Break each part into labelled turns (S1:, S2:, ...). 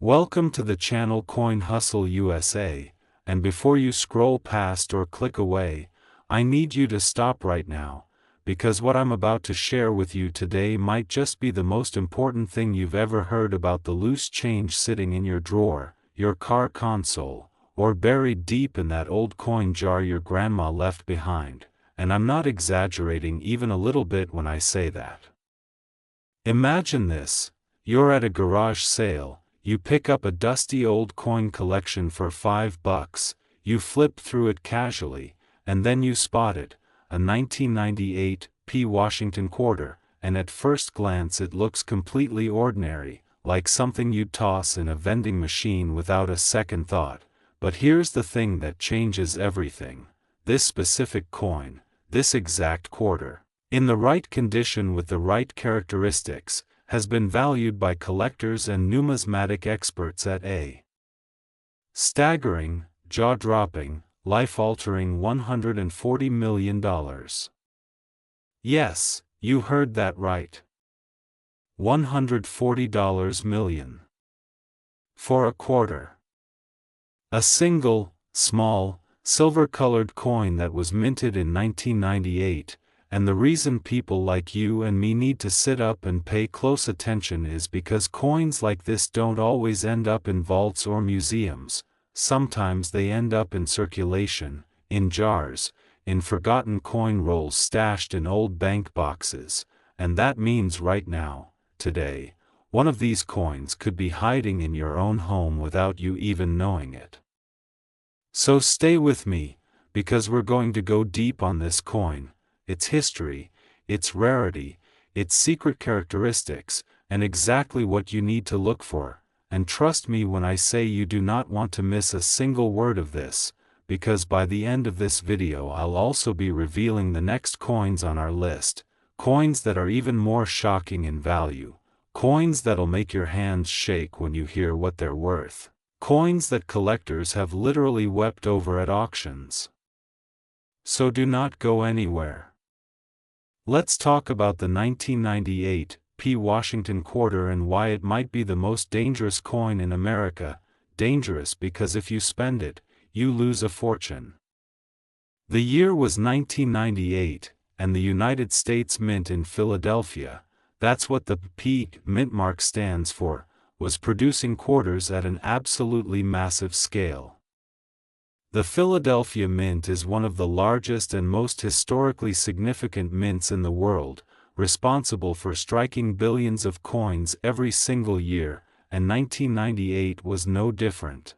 S1: Welcome to the channel Coin Hustle USA, and before you scroll past or click away, I need you to stop right now, because what I'm about to share with you today might just be the most important thing you've ever heard about the loose change sitting in your drawer, your car console, or buried deep in that old coin jar your grandma left behind, and I'm not exaggerating even a little bit when I say that. Imagine this: you're at a garage sale. You pick up a dusty old coin collection for $5, you flip through it casually, and then you spot it, a 1998 Washington quarter, and at first glance it looks completely ordinary, like something you'd toss in a vending machine without a second thought. But here's the thing that changes everything. This specific coin, this exact quarter, in the right condition with the right characteristics, has been valued by collectors and numismatic experts at a staggering, jaw-dropping, life-altering $140 million. Yes, you heard that right. $140 million. For a quarter. A single, small, silver-colored coin that was minted in 1998. And the reason people like you and me need to sit up and pay close attention is because coins like this don't always end up in vaults or museums. Sometimes they end up in circulation, in jars, in forgotten coin rolls stashed in old bank boxes, and that means right now, today, one of these coins could be hiding in your own home without you even knowing it. So stay with me, because we're going to go deep on this coin, its history, its rarity, its secret characteristics, and exactly what you need to look for. And trust me when I say you do not want to miss a single word of this, because by the end of this video I'll also be revealing the next coins on our list, coins that are even more shocking in value, coins that'll make your hands shake when you hear what they're worth, coins that collectors have literally wept over at auctions. So do not go anywhere. Let's talk about the 1998 Washington quarter and why it might be the most dangerous coin in America. Dangerous because if you spend it, you lose a fortune. The year was 1998, and the United States Mint in Philadelphia, that's what the P mint mark stands for, was producing quarters at an absolutely massive scale. The Philadelphia Mint is one of the largest and most historically significant mints in the world, responsible for striking billions of coins every single year, and 1998 was no different.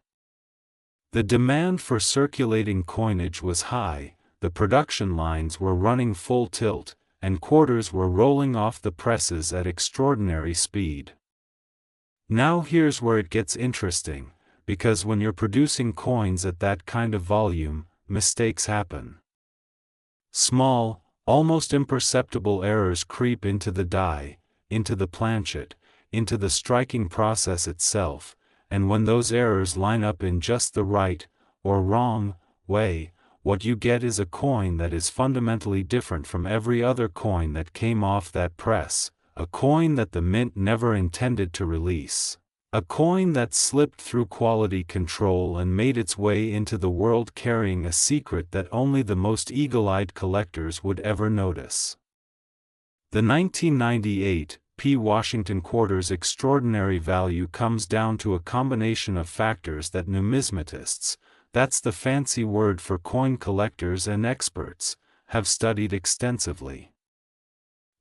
S1: The demand for circulating coinage was high, the production lines were running full tilt, and quarters were rolling off the presses at extraordinary speed. Now here's where it gets interesting. Because when you're producing coins at that kind of volume, mistakes happen. Small, almost imperceptible errors creep into the die, into the planchet, into the striking process itself, and when those errors line up in just the right, or wrong, way, what you get is a coin that is fundamentally different from every other coin that came off that press, a coin that the mint never intended to release. A coin that slipped through quality control and made its way into the world carrying a secret that only the most eagle-eyed collectors would ever notice. The 1998 Washington quarter's extraordinary value comes down to a combination of factors that numismatists, that's the fancy word for coin collectors and experts, have studied extensively.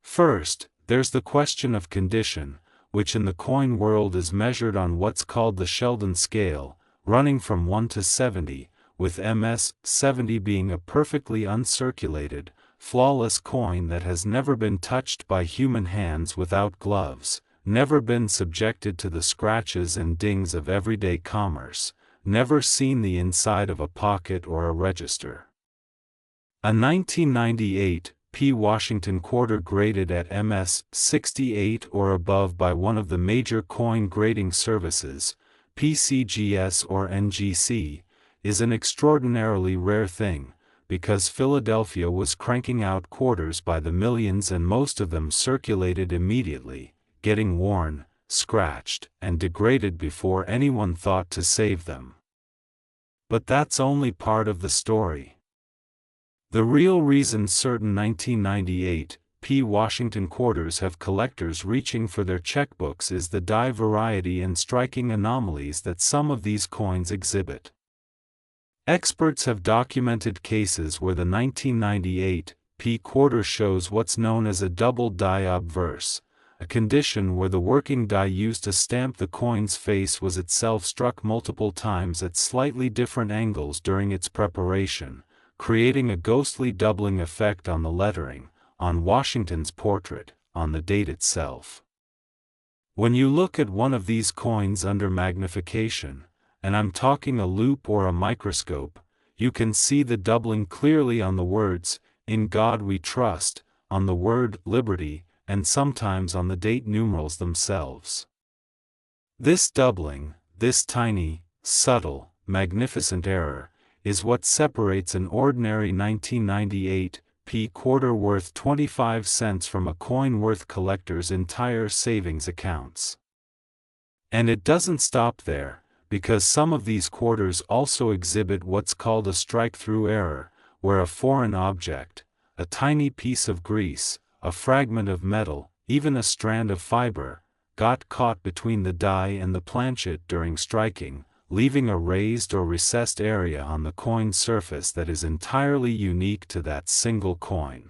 S1: First, there's the question of condition, which in the coin world is measured on what's called the Sheldon scale, running from 1 to 70, with MS 70 being a perfectly uncirculated, flawless coin that has never been touched by human hands without gloves, never been subjected to the scratches and dings of everyday commerce, never seen the inside of a pocket or a register. A 1998 Washington quarter graded at MS 68 or above by one of the major coin grading services, PCGS or NGC, is an extraordinarily rare thing, because Philadelphia was cranking out quarters by the millions and most of them circulated immediately, getting worn, scratched, and degraded before anyone thought to save them. But that's only part of the story. The real reason certain 1998 P. Washington quarters have collectors reaching for their checkbooks is the die variety and striking anomalies that some of these coins exhibit. Experts have documented cases where the 1998 P quarter shows what's known as a double die obverse, a condition where the working die used to stamp the coin's face was itself struck multiple times at slightly different angles during its preparation, creating a ghostly doubling effect on the lettering, on Washington's portrait, on the date itself. When you look at one of these coins under magnification, and I'm talking a loupe or a microscope, you can see the doubling clearly on the words, "In God We Trust," on the word "Liberty," and sometimes on the date numerals themselves. This doubling, this tiny, subtle, magnificent error, is what separates an ordinary 1998 P quarter worth 25 cents from a coin worth collectors' entire savings accounts. And it doesn't stop there, because some of these quarters also exhibit what's called a strike-through error, where a foreign object, a tiny piece of grease, a fragment of metal, even a strand of fiber, got caught between the die and the planchet during striking, leaving a raised or recessed area on the coin surface that is entirely unique to that single coin.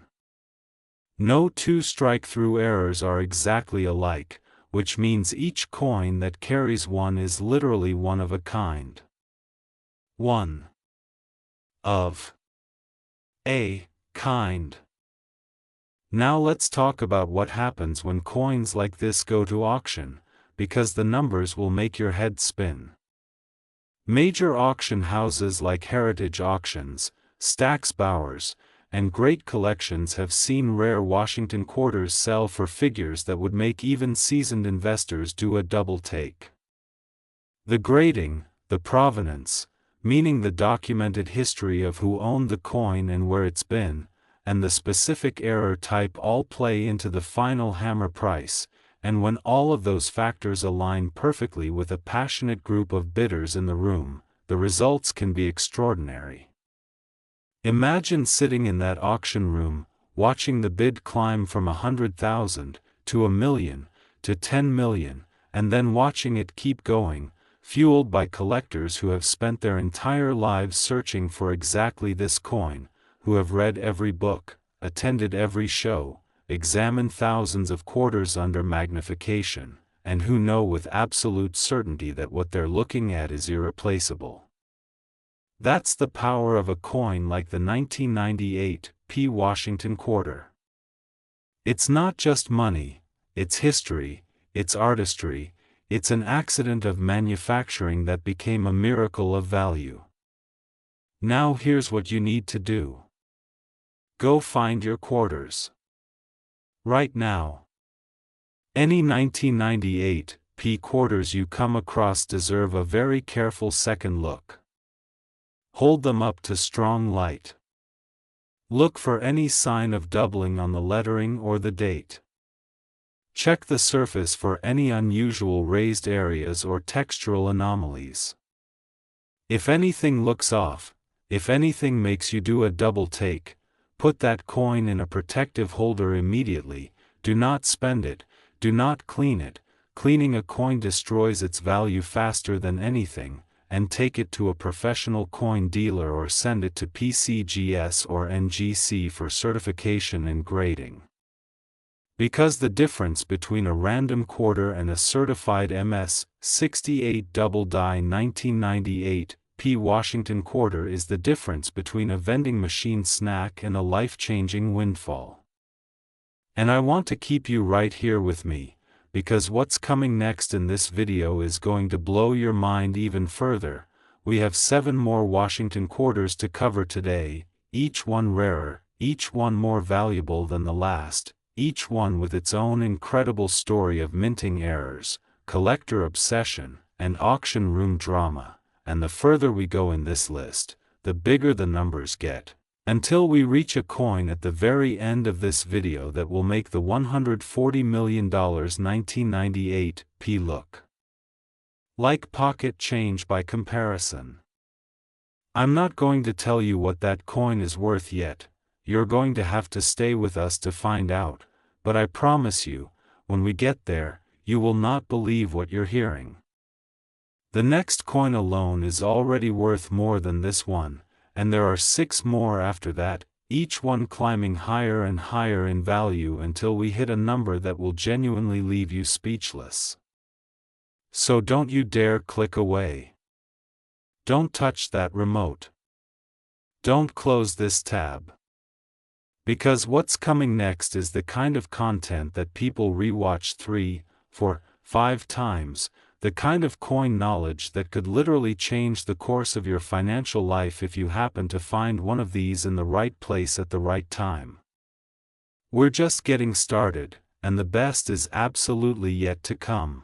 S1: No two strike-through errors are exactly alike, which means each coin that carries one is literally one of a kind. One of a kind. Now let's talk about what happens when coins like this go to auction, because the numbers will make your head spin. Major auction houses like Heritage Auctions, Stack's Bowers, and Great Collections have seen rare Washington quarters sell for figures that would make even seasoned investors do a double take. The grading, the provenance, meaning the documented history of who owned the coin and where it's been, and the specific error type all play into the final hammer price, and when all of those factors align perfectly with a passionate group of bidders in the room, the results can be extraordinary. Imagine sitting in that auction room, watching the bid climb from 100,000 to 1,000,000 to 10 million, and then watching it keep going, fueled by collectors who have spent their entire lives searching for exactly this coin, who have read every book, attended every show, examined thousands of quarters under magnification, and who know with absolute certainty that what they're looking at is irreplaceable. That's the power of a coin like the 1998 P. Washington quarter. It's not just money, it's history, it's artistry, it's an accident of manufacturing that became a miracle of value. Now here's what you need to do. Go find your quarters. Right now. Any 1998 P quarters you come across deserve a very careful second look. Hold them up to strong light. Look for any sign of doubling on the lettering or the date. Check the surface for any unusual raised areas or textural anomalies. If anything looks off, if anything makes you do a double take, put that coin in a protective holder immediately. Do not spend it, do not clean it. Cleaning a coin destroys its value faster than anything, and take it to a professional coin dealer or send it to PCGS or NGC for certification and grading. Because the difference between a random quarter and a certified MS 68 double die 1998 P. Washington quarter is the difference between a vending machine snack and a life-changing windfall. And I want to keep you right here with me, because what's coming next in this video is going to blow your mind even further. We have 7 more Washington quarters to cover today, each one rarer, each one more valuable than the last, each one with its own incredible story of minting errors, collector obsession, and auction room drama. And the further we go in this list, the bigger the numbers get. Until we reach a coin at the very end of this video that will make the $140 million 1998 P look like pocket change by comparison. I'm not going to tell you what that coin is worth yet, you're going to have to stay with us to find out, but I promise you, when we get there, you will not believe what you're hearing. The next coin alone is already worth more than this one, and there are 6 more after that, each one climbing higher and higher in value until we hit a number that will genuinely leave you speechless. So don't you dare click away. Don't touch that remote. Don't close this tab. Because what's coming next is the kind of content that people rewatch 3, 4, 5 times, the kind of coin knowledge that could literally change the course of your financial life if you happen to find one of these in the right place at the right time. We're just getting started, and the best is absolutely yet to come.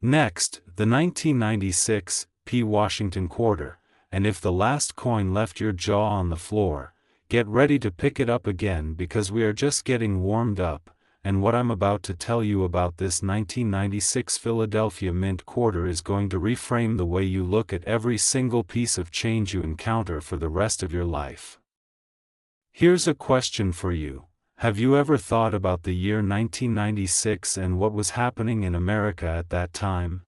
S1: Next, the 1996 P Washington quarter, and if the last coin left your jaw on the floor, get ready to pick it up again because we are just getting warmed up, and what I'm about to tell you about this 1996 Philadelphia Mint quarter is going to reframe the way you look at every single piece of change you encounter for the rest of your life. Here's a question for you. Have you ever thought about the year 1996 and what was happening in America at that time?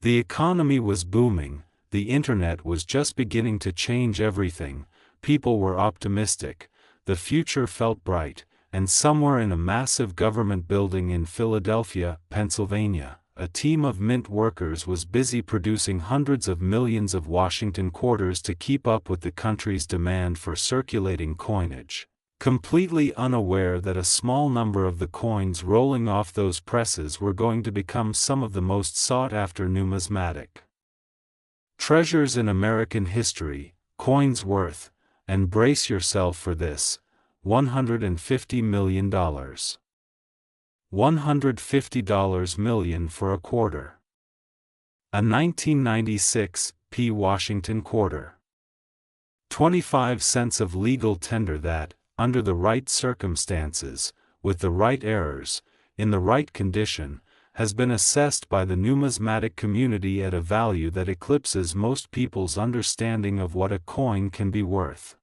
S1: The economy was booming, the internet was just beginning to change everything, people were optimistic, the future felt bright, and somewhere in a massive government building in Philadelphia, Pennsylvania, a team of mint workers was busy producing hundreds of millions of Washington quarters to keep up with the country's demand for circulating coinage, completely unaware that a small number of the coins rolling off those presses were going to become some of the most sought-after numismatic treasures in American history, coins worth, and brace yourself for this, $150 million. $150 million for a quarter. A 1996 P Washington quarter. 25 cents of legal tender that, under the right circumstances, with the right errors, in the right condition, has been assessed by the numismatic community at a value that eclipses most people's understanding of what a coin can be worth.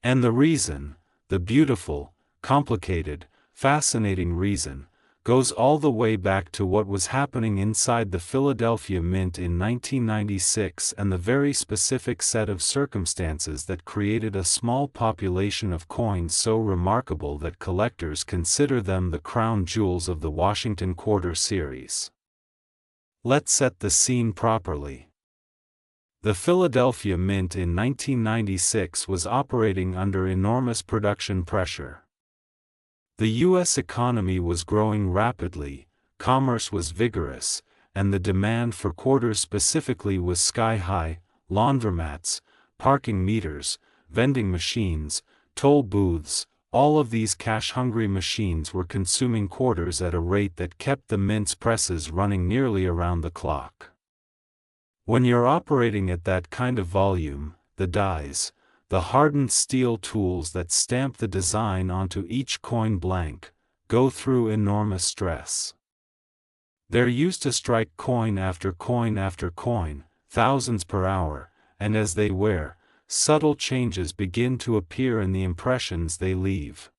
S1: And the reason, the beautiful, complicated, fascinating reason, goes all the way back to what was happening inside the Philadelphia Mint in 1996 and the very specific set of circumstances that created a small population of coins so remarkable that collectors consider them the crown jewels of the Washington Quarter series. Let's set the scene properly. The Philadelphia Mint in 1996 was operating under enormous production pressure. The U.S. economy was growing rapidly, commerce was vigorous, and the demand for quarters specifically was sky-high. Laundromats, parking meters, vending machines, toll booths, all of these cash-hungry machines were consuming quarters at a rate that kept the mint's presses running nearly around the clock. When you're operating at that kind of volume, the dies, the hardened steel tools that stamp the design onto each coin blank, go through enormous stress. They're used to strike coin after coin after coin, thousands per hour, and as they wear, subtle changes begin to appear in the impressions they leave.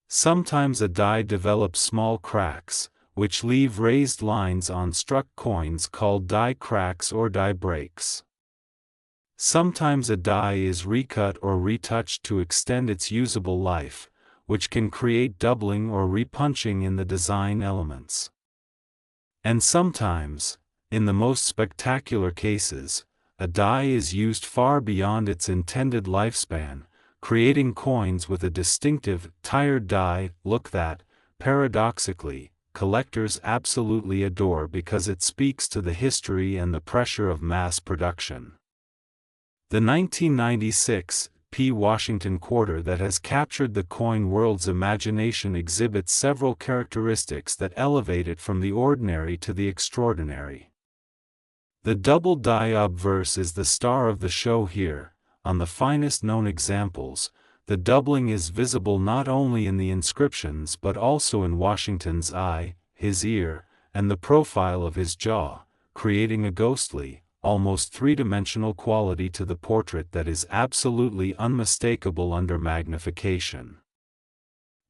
S1: Sometimes a die develops small cracks, which leave raised lines on struck coins called die cracks or die breaks. Sometimes a die is recut or retouched to extend its usable life, which can create doubling or repunching in the design elements. And sometimes, in the most spectacular cases, a die is used far beyond its intended lifespan, creating coins with a distinctive, tired die look that, paradoxically, collectors absolutely adore because it speaks to the history and the pressure of mass production. The 1996 P Washington quarter that has captured the coin world's imagination exhibits several characteristics that elevate it from the ordinary to the extraordinary. The double die obverse is the star of the show here, on the finest known examples, the doubling is visible not only in the inscriptions but also in Washington's eye, his ear, and the profile of his jaw, creating a ghostly, almost three-dimensional quality to the portrait that is absolutely unmistakable under magnification.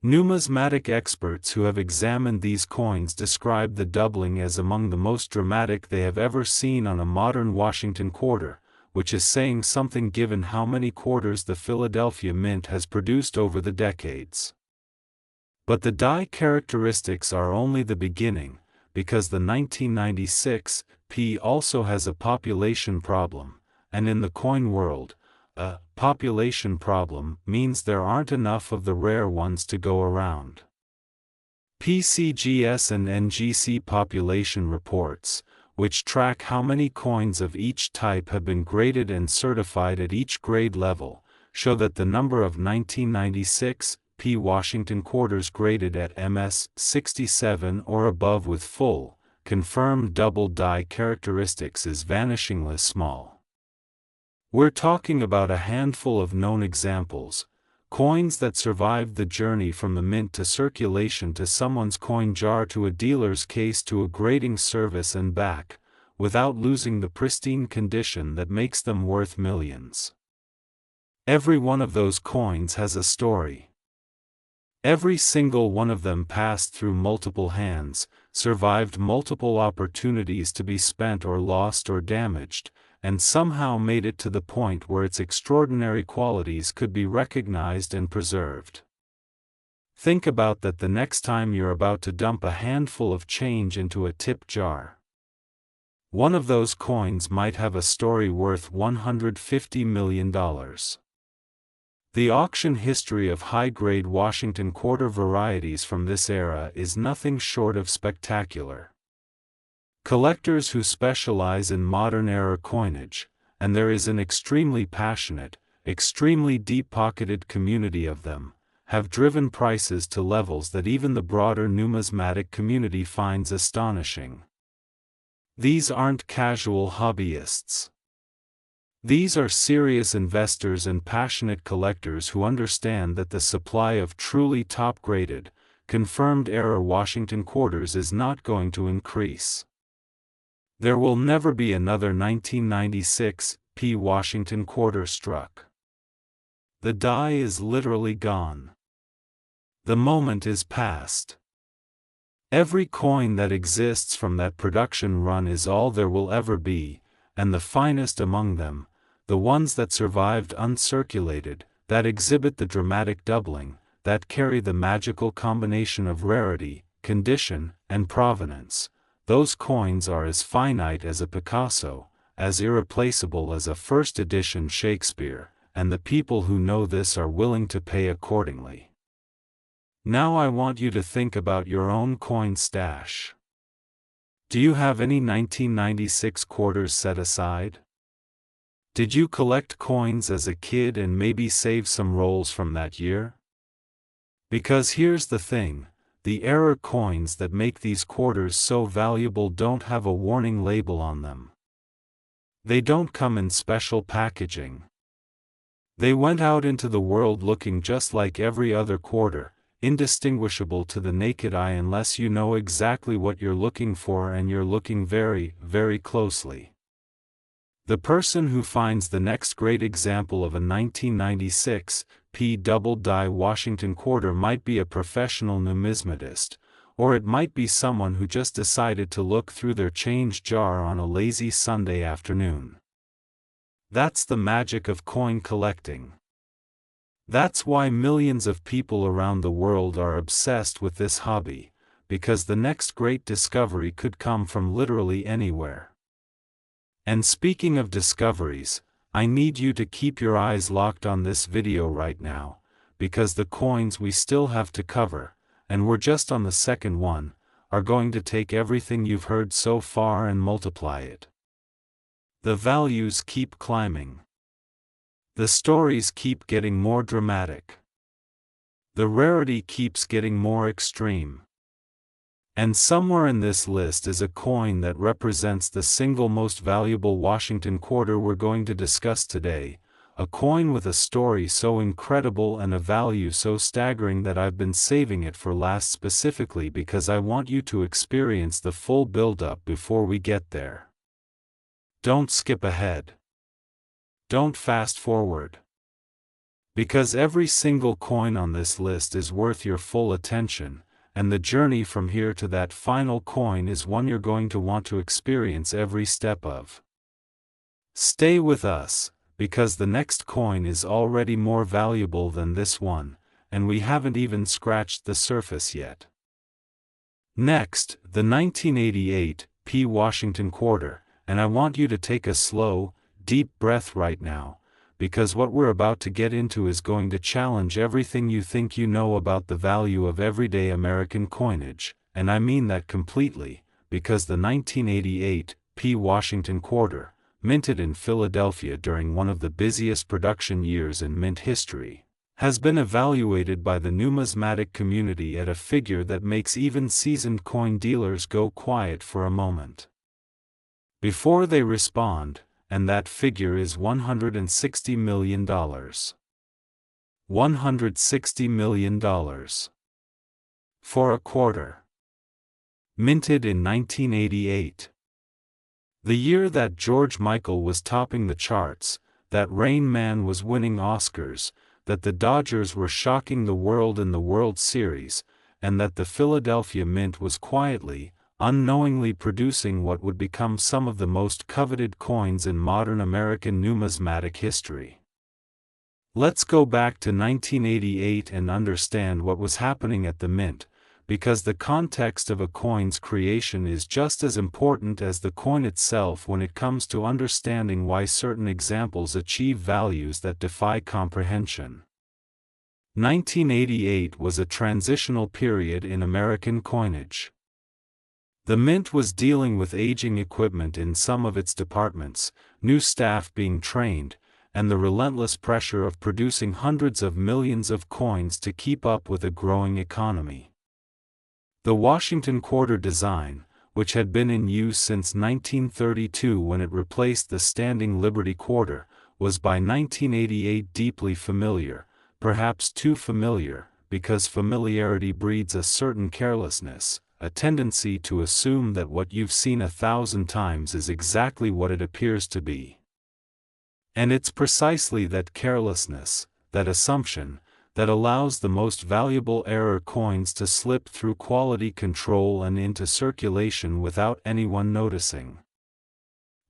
S1: Numismatic experts who have examined these coins describe the doubling as among the most dramatic they have ever seen on a modern Washington quarter, which is saying something given how many quarters the Philadelphia Mint has produced over the decades. But the die characteristics are only the beginning, because the 1996 P also has a population problem, and in the coin world, a population problem means there aren't enough of the rare ones to go around. PCGS and NGC population reports, which track how many coins of each type have been graded and certified at each grade level, show that the number of 1996 P Washington quarters graded at MS 67 or above with full, confirmed double die characteristics is vanishingly small. We're talking about a handful of known examples, coins that survived the journey from the mint to circulation to someone's coin jar to a dealer's case to a grading service and back, without losing the pristine condition that makes them worth millions. Every one of those coins has a story. Every single one of them passed through multiple hands, survived multiple opportunities to be spent or lost or damaged, and somehow made it to the point where its extraordinary qualities could be recognized and preserved. Think about that the next time you're about to dump a handful of change into a tip jar. One of those coins might have a story worth $150 million. The auction history of high-grade Washington quarter varieties from this era is nothing short of spectacular. Collectors who specialize in modern-era coinage, and there is an extremely passionate, extremely deep-pocketed community of them, have driven prices to levels that even the broader numismatic community finds astonishing. These aren't casual hobbyists. These are serious investors and passionate collectors who understand that the supply of truly top-graded, confirmed-era Washington quarters is not going to increase. There will never be another 1996 P Washington quarter struck. The die is literally gone. The moment is past. Every coin that exists from that production run is all there will ever be, and the finest among them, the ones that survived uncirculated, that exhibit the dramatic doubling, that carry the magical combination of rarity, condition, and provenance, those coins are as finite as a Picasso, as irreplaceable as a first edition Shakespeare, and the people who know this are willing to pay accordingly. Now I want you to think about your own coin stash. Do you have any 1996 quarters set aside? Did you collect coins as a kid and maybe save some rolls from that year? Because here's the thing, the error coins that make these quarters so valuable don't have a warning label on them. They don't come in special packaging. They went out into the world looking just like every other quarter, indistinguishable to the naked eye unless you know exactly what you're looking for and you're looking very, very closely. The person who finds the next great example of a 1996 P double die Washington quarter might be a professional numismatist, or it might be someone who just decided to look through their change jar on a lazy Sunday afternoon. That's the magic of coin collecting. That's why millions of people around the world are obsessed with this hobby, because the next great discovery could come from literally anywhere. And speaking of discoveries, I need you to keep your eyes locked on this video right now, because the coins we still have to cover, and we're just on the second one, are going to take everything you've heard so far and multiply it. The values keep climbing. The stories keep getting more dramatic. The rarity keeps getting more extreme. And somewhere in this list is a coin that represents the single most valuable Washington quarter we're going to discuss today, a coin with a story so incredible and a value so staggering that I've been saving it for last specifically because I want you to experience the full build-up before we get there. Don't skip ahead. Don't fast forward. Because every single coin on this list is worth your full attention, and the journey from here to that final coin is one you're going to want to experience every step of. Stay with us, because the next coin is already more valuable than this one, and we haven't even scratched the surface yet. Next, the 1988 P. Washington quarter, and I want you to take a slow, deep breath right now, because what we're about to get into is going to challenge everything you think you know about the value of everyday American coinage, and I mean that completely, because the 1988 P. Washington quarter, minted in Philadelphia during one of the busiest production years in mint history, has been evaluated by the numismatic community at a figure that makes even seasoned coin dealers go quiet for a moment before they respond, and that figure is $160 million. $160 million. For a quarter. Minted in 1988. The year that George Michael was topping the charts, that Rain Man was winning Oscars, that the Dodgers were shocking the world in the World Series, and that the Philadelphia Mint was quietly, unknowingly producing what would become some of the most coveted coins in modern American numismatic history. Let's go back to 1988 and understand what was happening at the Mint, because the context of a coin's creation is just as important as the coin itself when it comes to understanding why certain examples achieve values that defy comprehension. 1988 was a transitional period in American coinage. The Mint was dealing with aging equipment in some of its departments, new staff being trained, and the relentless pressure of producing hundreds of millions of coins to keep up with a growing economy. The Washington quarter design, which had been in use since 1932 when it replaced the standing Liberty quarter, was by 1988 deeply familiar, perhaps too familiar, because familiarity breeds a certain carelessness, a tendency to assume that what you've seen 1,000 times is exactly what it appears to be. And it's precisely that carelessness, that assumption, that allows the most valuable error coins to slip through quality control and into circulation without anyone noticing.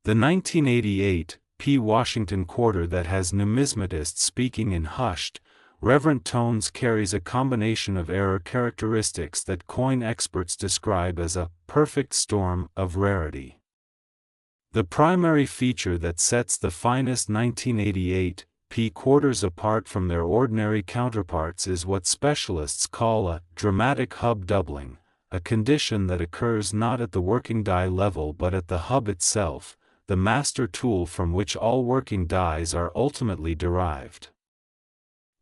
S1: The 1988 P. Washington quarter that has numismatists speaking in hushed, reverent tones carries a combination of error characteristics that coin experts describe as a perfect storm of rarity. The primary feature that sets the finest 1988 P quarters apart from their ordinary counterparts is what specialists call a dramatic hub doubling, a condition that occurs not at the working die level but at the hub itself, the master tool from which all working dies are ultimately derived.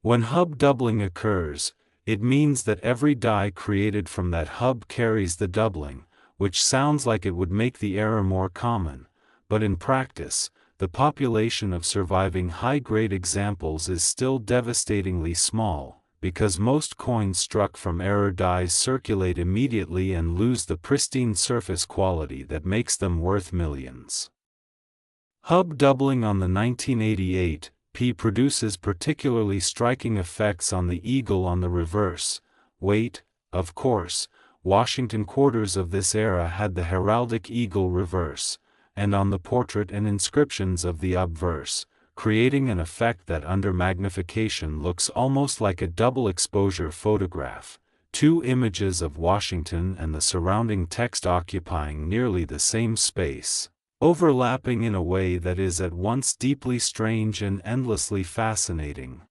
S1: When hub doubling occurs, it means that every die created from that hub carries the doubling, which sounds like it would make the error more common, but in practice, the population of surviving high-grade examples is still devastatingly small, because most coins struck from error dies circulate immediately and lose the pristine surface quality that makes them worth millions. Hub doubling on the 1988 P produces particularly striking effects on the eagle on the reverse. Wait, of course, Washington quarters of this era had the heraldic eagle reverse, and on the portrait and inscriptions of the obverse, creating an effect that under magnification looks almost like a double exposure photograph, two images of Washington and the surrounding text occupying nearly the same space, overlapping in a way that is at once deeply strange and endlessly fascinating.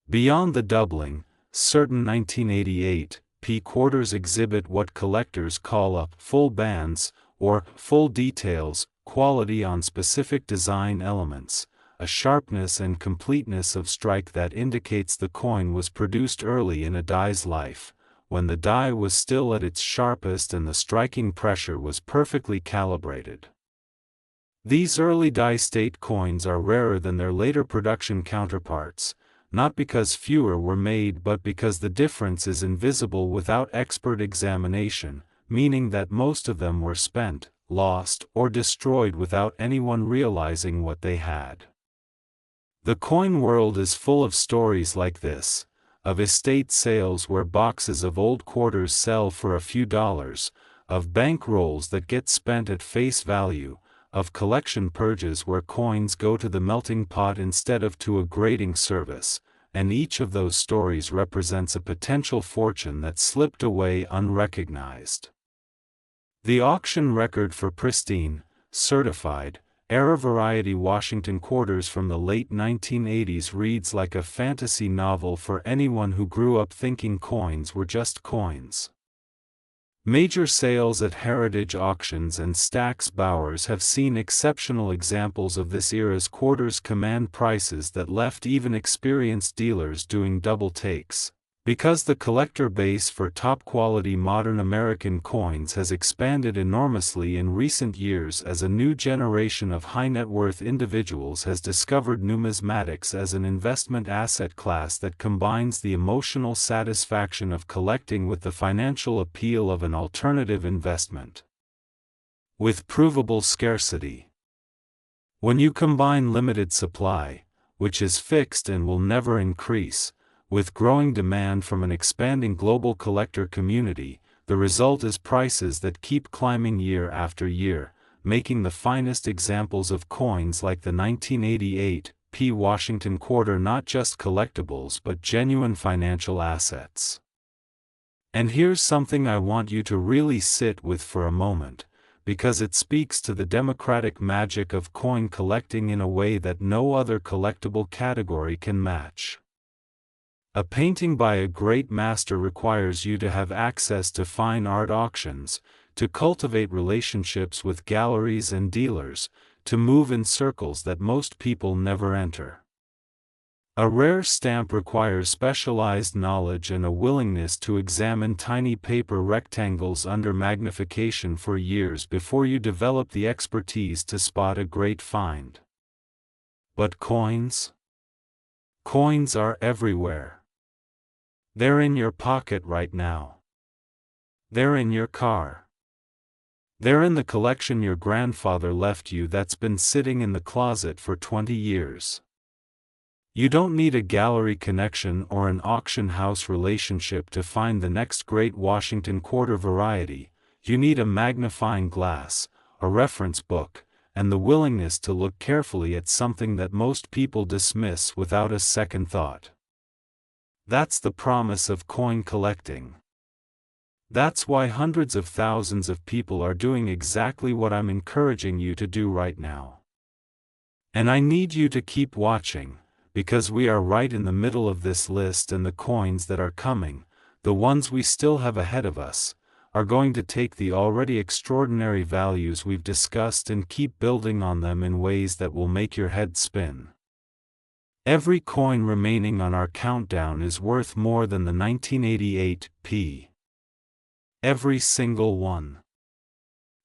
S1: Beyond the doubling, certain 1988 P quarters exhibit what collectors call a full bands, or full details, quality on specific design elements, a sharpness and completeness of strike that indicates the coin was produced early in a die's life, when the die was still at its sharpest and the striking pressure was perfectly calibrated. These early die-state coins are rarer than their later production counterparts, not because fewer were made but because the difference is invisible without expert examination, meaning that most of them were spent, lost, or destroyed without anyone realizing what they had. The coin world is full of stories like this, of estate sales where boxes of old quarters sell for a few dollars, of bank rolls that get spent at face value, of collection purges where coins go to the melting pot instead of to a grading service, and each of those stories represents a potential fortune that slipped away unrecognized. The auction record for pristine, certified, era variety Washington quarters from the late 1980s reads like a fantasy novel for anyone who grew up thinking coins were just coins. Major sales at heritage auctions and Stack's Bowers have seen exceptional examples of this era's quarters command prices that left even experienced dealers doing double takes. Because the collector base for top-quality modern American coins has expanded enormously in recent years as a new generation of high-net-worth individuals has discovered numismatics as an investment asset class that combines the emotional satisfaction of collecting with the financial appeal of an alternative investment. With provable scarcity. When you combine limited supply, which is fixed and will never increase, with growing demand from an expanding global collector community, the result is prices that keep climbing year after year, making the finest examples of coins like the 1988 P. Washington quarter not just collectibles but genuine financial assets. And here's something I want you to really sit with for a moment, because it speaks to the democratic magic of coin collecting in a way that no other collectible category can match. A painting by a great master requires you to have access to fine art auctions, to cultivate relationships with galleries and dealers, to move in circles that most people never enter. A rare stamp requires specialized knowledge and a willingness to examine tiny paper rectangles under magnification for years before you develop the expertise to spot a great find. But coins? Coins are everywhere. They're in your pocket right now. They're in your car. They're in the collection your grandfather left you that's been sitting in the closet for 20 years. You don't need a gallery connection or an auction house relationship to find the next great Washington quarter variety. You need a magnifying glass, a reference book, and the willingness to look carefully at something that most people dismiss without a second thought. That's the promise of coin collecting. That's why hundreds of thousands of people are doing exactly what I'm encouraging you to do right now. And I need you to keep watching, because we are right in the middle of this list, and the coins that are coming, the ones we still have ahead of us, are going to take the already extraordinary values we've discussed and keep building on them in ways that will make your head spin. Every coin remaining on our countdown is worth more than the 1988 P. Every single one.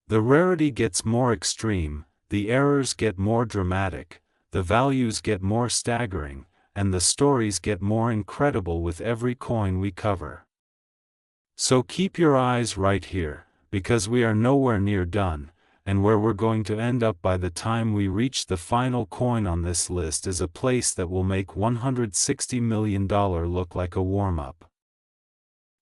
S1: The rarity gets more extreme, the errors get more dramatic, the values get more staggering, and the stories get more incredible with every coin we cover. So keep your eyes right here, because we are nowhere near done, and where we're going to end up by the time we reach the final coin on this list is a place that will make $160 million look like a warm-up.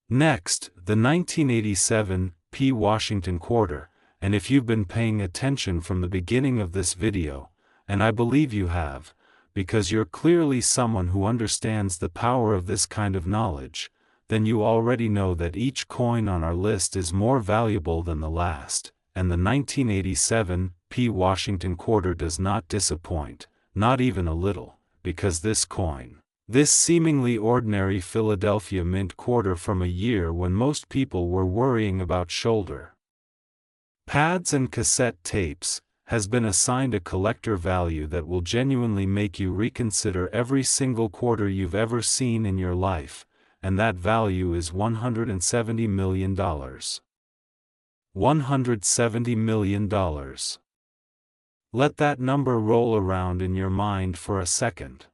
S1: Next, the 1987 P. Washington quarter, and if you've been paying attention from the beginning of this video, and I believe you have, because you're clearly someone who understands the power of this kind of knowledge, then you already know that each coin on our list is more valuable than the last, and the 1987 P. Washington quarter does not disappoint, not even a little, because this coin, this seemingly ordinary Philadelphia Mint quarter from a year when most people were worrying about shoulder pads and cassette tapes, has been assigned a collector value that will genuinely make you reconsider every single quarter you've ever seen in your life, and that value is $170 million. $170 million. Let that number roll around in your mind for a second.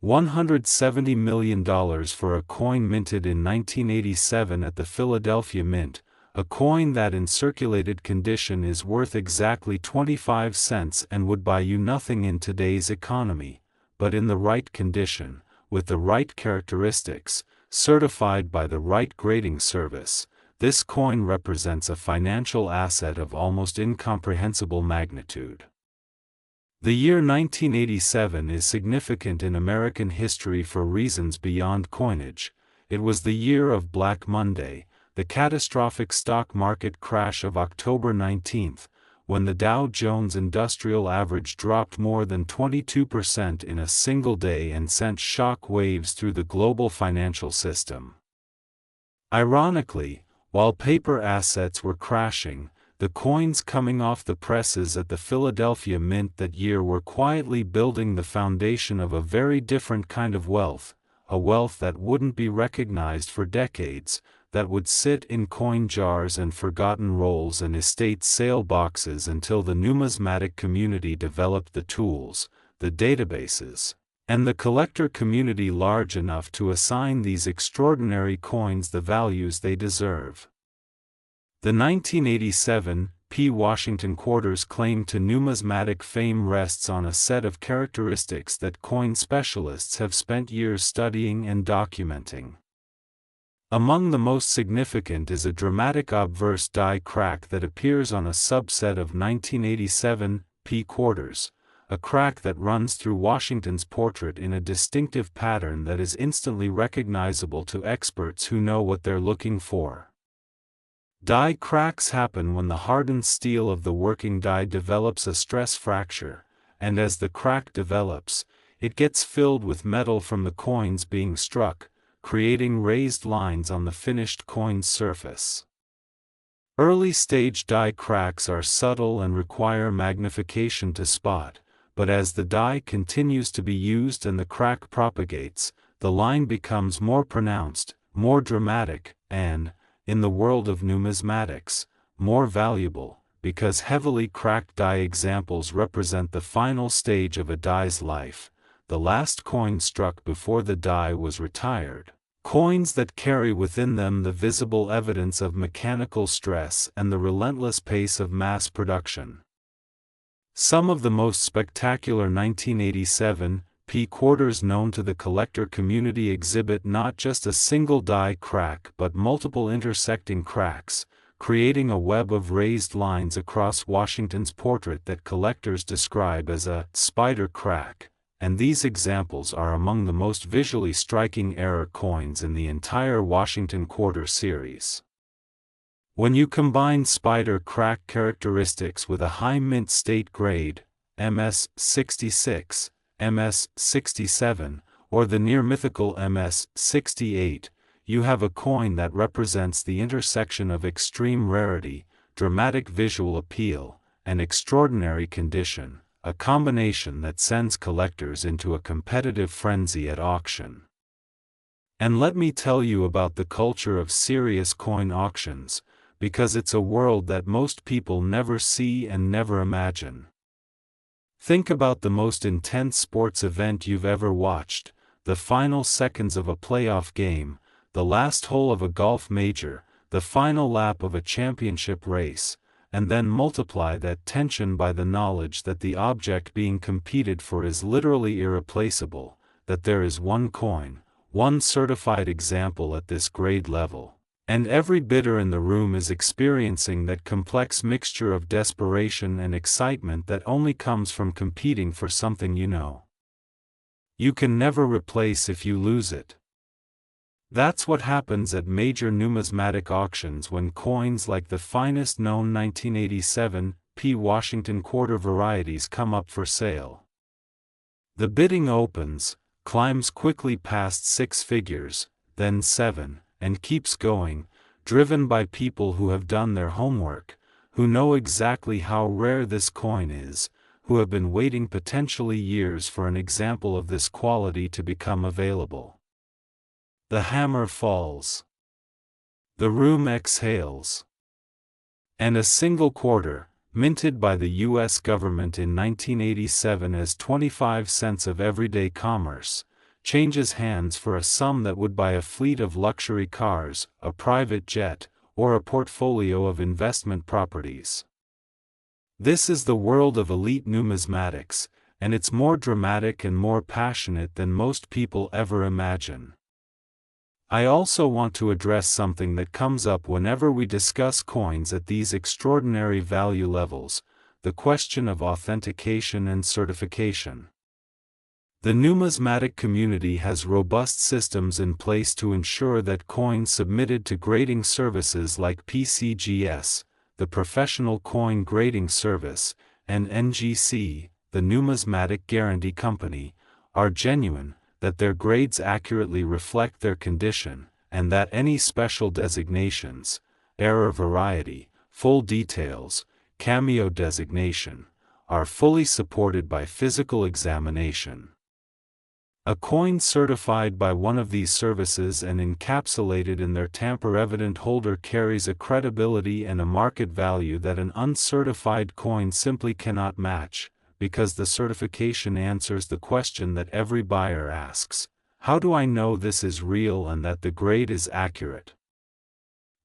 S1: $170 million for a coin minted in 1987 at the Philadelphia Mint, a coin that in circulated condition is worth exactly 25 cents and would buy you nothing in today's economy, but in the right condition, with the right characteristics, certified by the right grading service, this coin represents a financial asset of almost incomprehensible magnitude. The year 1987 is significant in American history for reasons beyond coinage. It was the year of Black Monday, the catastrophic stock market crash of October 19, when the Dow Jones Industrial Average dropped more than 22% in a single day and sent shock waves through the global financial system. Ironically, while paper assets were crashing, the coins coming off the presses at the Philadelphia Mint that year were quietly building the foundation of a very different kind of wealth, a wealth that wouldn't be recognized for decades, that would sit in coin jars and forgotten rolls and estate sale boxes until the numismatic community developed the tools, the databases, and the collector community large enough to assign these extraordinary coins the values they deserve. The 1987 P. Washington Quarter's claim to numismatic fame rests on a set of characteristics that coin specialists have spent years studying and documenting. Among the most significant is a dramatic obverse die crack that appears on a subset of 1987 P. Quarters, a crack that runs through Washington's portrait in a distinctive pattern that is instantly recognizable to experts who know what they're looking for. Die cracks happen when the hardened steel of the working die develops a stress fracture, and as the crack develops, it gets filled with metal from the coins being struck, creating raised lines on the finished coin's surface. Early-stage die cracks are subtle and require magnification to spot, but as the die continues to be used and the crack propagates, the line becomes more pronounced, more dramatic, and, in the world of numismatics, more valuable, because heavily cracked die examples represent the final stage of a die's life, the last coin struck before the die was retired. Coins that carry within them the visible evidence of mechanical stress and the relentless pace of mass production. Some of the most spectacular 1987 P. Quarters known to the collector community exhibit not just a single die crack but multiple intersecting cracks, creating a web of raised lines across Washington's portrait that collectors describe as a spider crack, and these examples are among the most visually striking error coins in the entire Washington Quarter series. When you combine spider crack characteristics with a high mint state grade, MS 66, MS 67, or the near-mythical MS 68, you have a coin that represents the intersection of extreme rarity, dramatic visual appeal, and extraordinary condition, a combination that sends collectors into a competitive frenzy at auction. And let me tell you about the culture of serious coin auctions, because it's a world that most people never see and never imagine. Think about the most intense sports event you've ever watched, the final seconds of a playoff game, the last hole of a golf major, the final lap of a championship race, and then multiply that tension by the knowledge that the object being competed for is literally irreplaceable, that there is one coin, one certified example at this grade level, and every bidder in the room is experiencing that complex mixture of desperation and excitement that only comes from competing for something you know you can never replace if you lose it. That's what happens at major numismatic auctions when coins like the finest known 1987 P. Washington Quarter varieties come up for sale. The bidding opens, climbs quickly past 6 figures, then 7, and keeps going, driven by people who have done their homework, who know exactly how rare this coin is, who have been waiting potentially years for an example of this quality to become available. The hammer falls. The room exhales. And a single quarter, minted by the U.S. government in 1987 as 25 cents of everyday commerce, changes hands for a sum that would buy a fleet of luxury cars, a private jet, or a portfolio of investment properties. This is the world of elite numismatics, and it's more dramatic and more passionate than most people ever imagine. I also want to address something that comes up whenever we discuss coins at these extraordinary value levels: the question of authentication and certification. The numismatic community has robust systems in place to ensure that coins submitted to grading services like PCGS, the Professional Coin Grading Service, and NGC, the Numismatic Guarantee Company, are genuine, that their grades accurately reflect their condition, and that any special designations, error variety, full details, cameo designation, are fully supported by physical examination. A coin certified by one of these services and encapsulated in their tamper-evident holder carries a credibility and a market value that an uncertified coin simply cannot match, because the certification answers the question that every buyer asks: how do I know this is real and that the grade is accurate?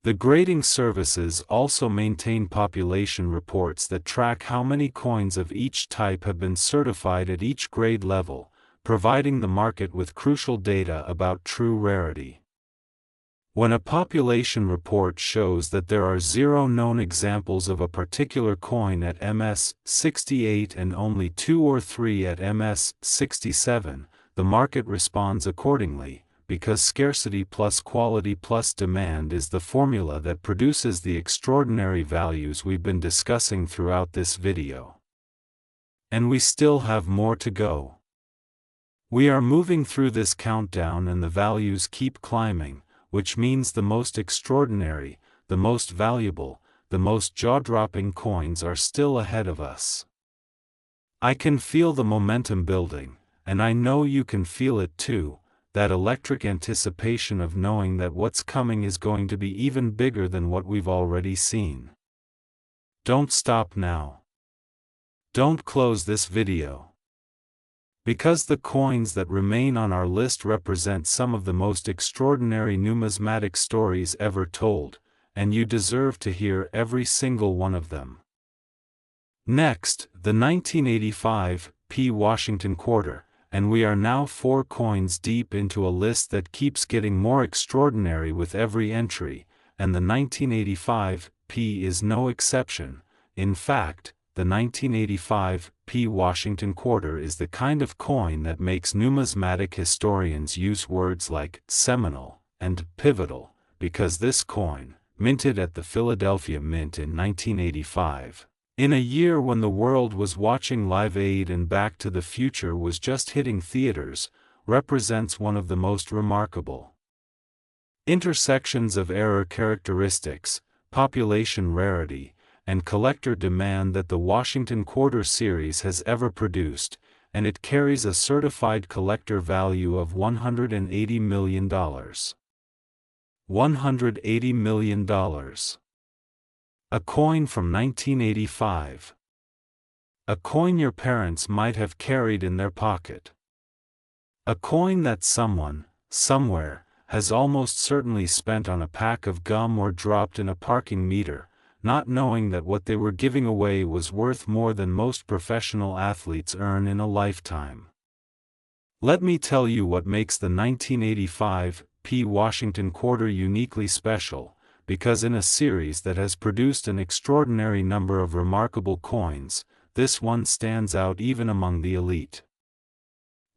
S1: The grading services also maintain population reports that track how many coins of each type have been certified at each grade level, providing the market with crucial data about true rarity. When a population report shows that there are 0 known examples of a particular coin at MS 68 and only 2 or 3 at MS 67, the market responds accordingly, because scarcity plus quality plus demand is the formula that produces the extraordinary values we've been discussing throughout this video. And we still have more to go. We are moving through this countdown and the values keep climbing, which means the most extraordinary, the most valuable, the most jaw-dropping coins are still ahead of us. I can feel the momentum building, and I know you can feel it too, that electric anticipation of knowing that what's coming is going to be even bigger than what we've already seen. Don't stop now. Don't close this video. Because the coins that remain on our list represent some of the most extraordinary numismatic stories ever told, and you deserve to hear every single one of them. Next, the 1985 P. Washington Quarter, and we are now 4 coins deep into a list that keeps getting more extraordinary with every entry, and the 1985 P is no exception. In fact, the 1985 P. Washington Quarter is the kind of coin that makes numismatic historians use words like seminal and pivotal, because this coin, minted at the Philadelphia Mint in 1985, in a year when the world was watching Live Aid and Back to the Future was just hitting theaters, represents one of the most remarkable intersections of error characteristics, population rarity, and collector demand that the Washington Quarter series has ever produced, and it carries a certified collector value of $180 million. $180 million. A coin from 1985. A coin your parents might have carried in their pocket. A coin that someone, somewhere, has almost certainly spent on a pack of gum or dropped in a parking meter, not knowing that what they were giving away was worth more than most professional athletes earn in a lifetime. Let me tell you what makes the 1985 P. Washington Quarter uniquely special, because in a series that has produced an extraordinary number of remarkable coins, this one stands out even among the elite.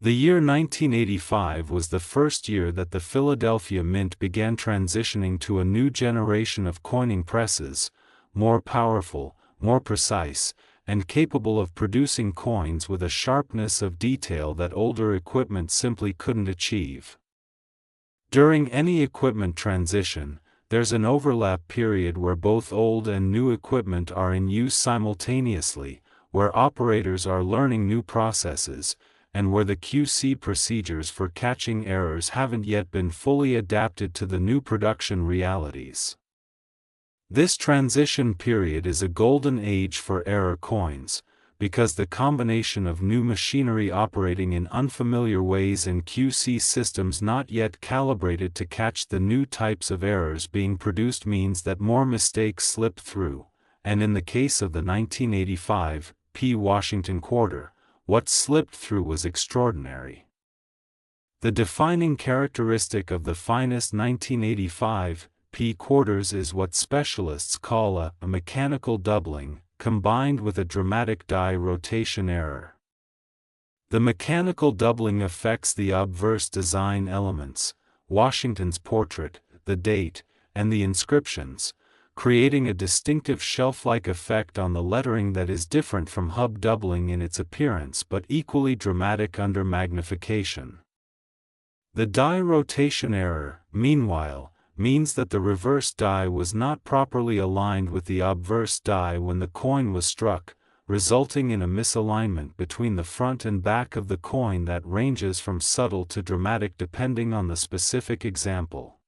S1: The year 1985 was the first year that the Philadelphia Mint began transitioning to a new generation of coining presses, more powerful, more precise, and capable of producing coins with a sharpness of detail that older equipment simply couldn't achieve. During any equipment transition, there's an overlap period where both old and new equipment are in use simultaneously, where operators are learning new processes, and where the QC procedures for catching errors haven't yet been fully adapted to the new production realities. This transition period is a golden age for error coins, because the combination of new machinery operating in unfamiliar ways and QC systems not yet calibrated to catch the new types of errors being produced means that more mistakes slip through, and in the case of the 1985 P. Washington quarter, what slipped through was extraordinary. The defining characteristic of the finest 1985 P quarters is what specialists call a mechanical doubling, combined with a dramatic die rotation error. The mechanical doubling affects the obverse design elements, Washington's portrait, the date, and the inscriptions, creating a distinctive shelf-like effect on the lettering that is different from hub doubling in its appearance but equally dramatic under magnification. The die rotation error, meanwhile, means that the reverse die was not properly aligned with the obverse die when the coin was struck, resulting in a misalignment between the front and back of the coin that ranges from subtle to dramatic depending on the specific example.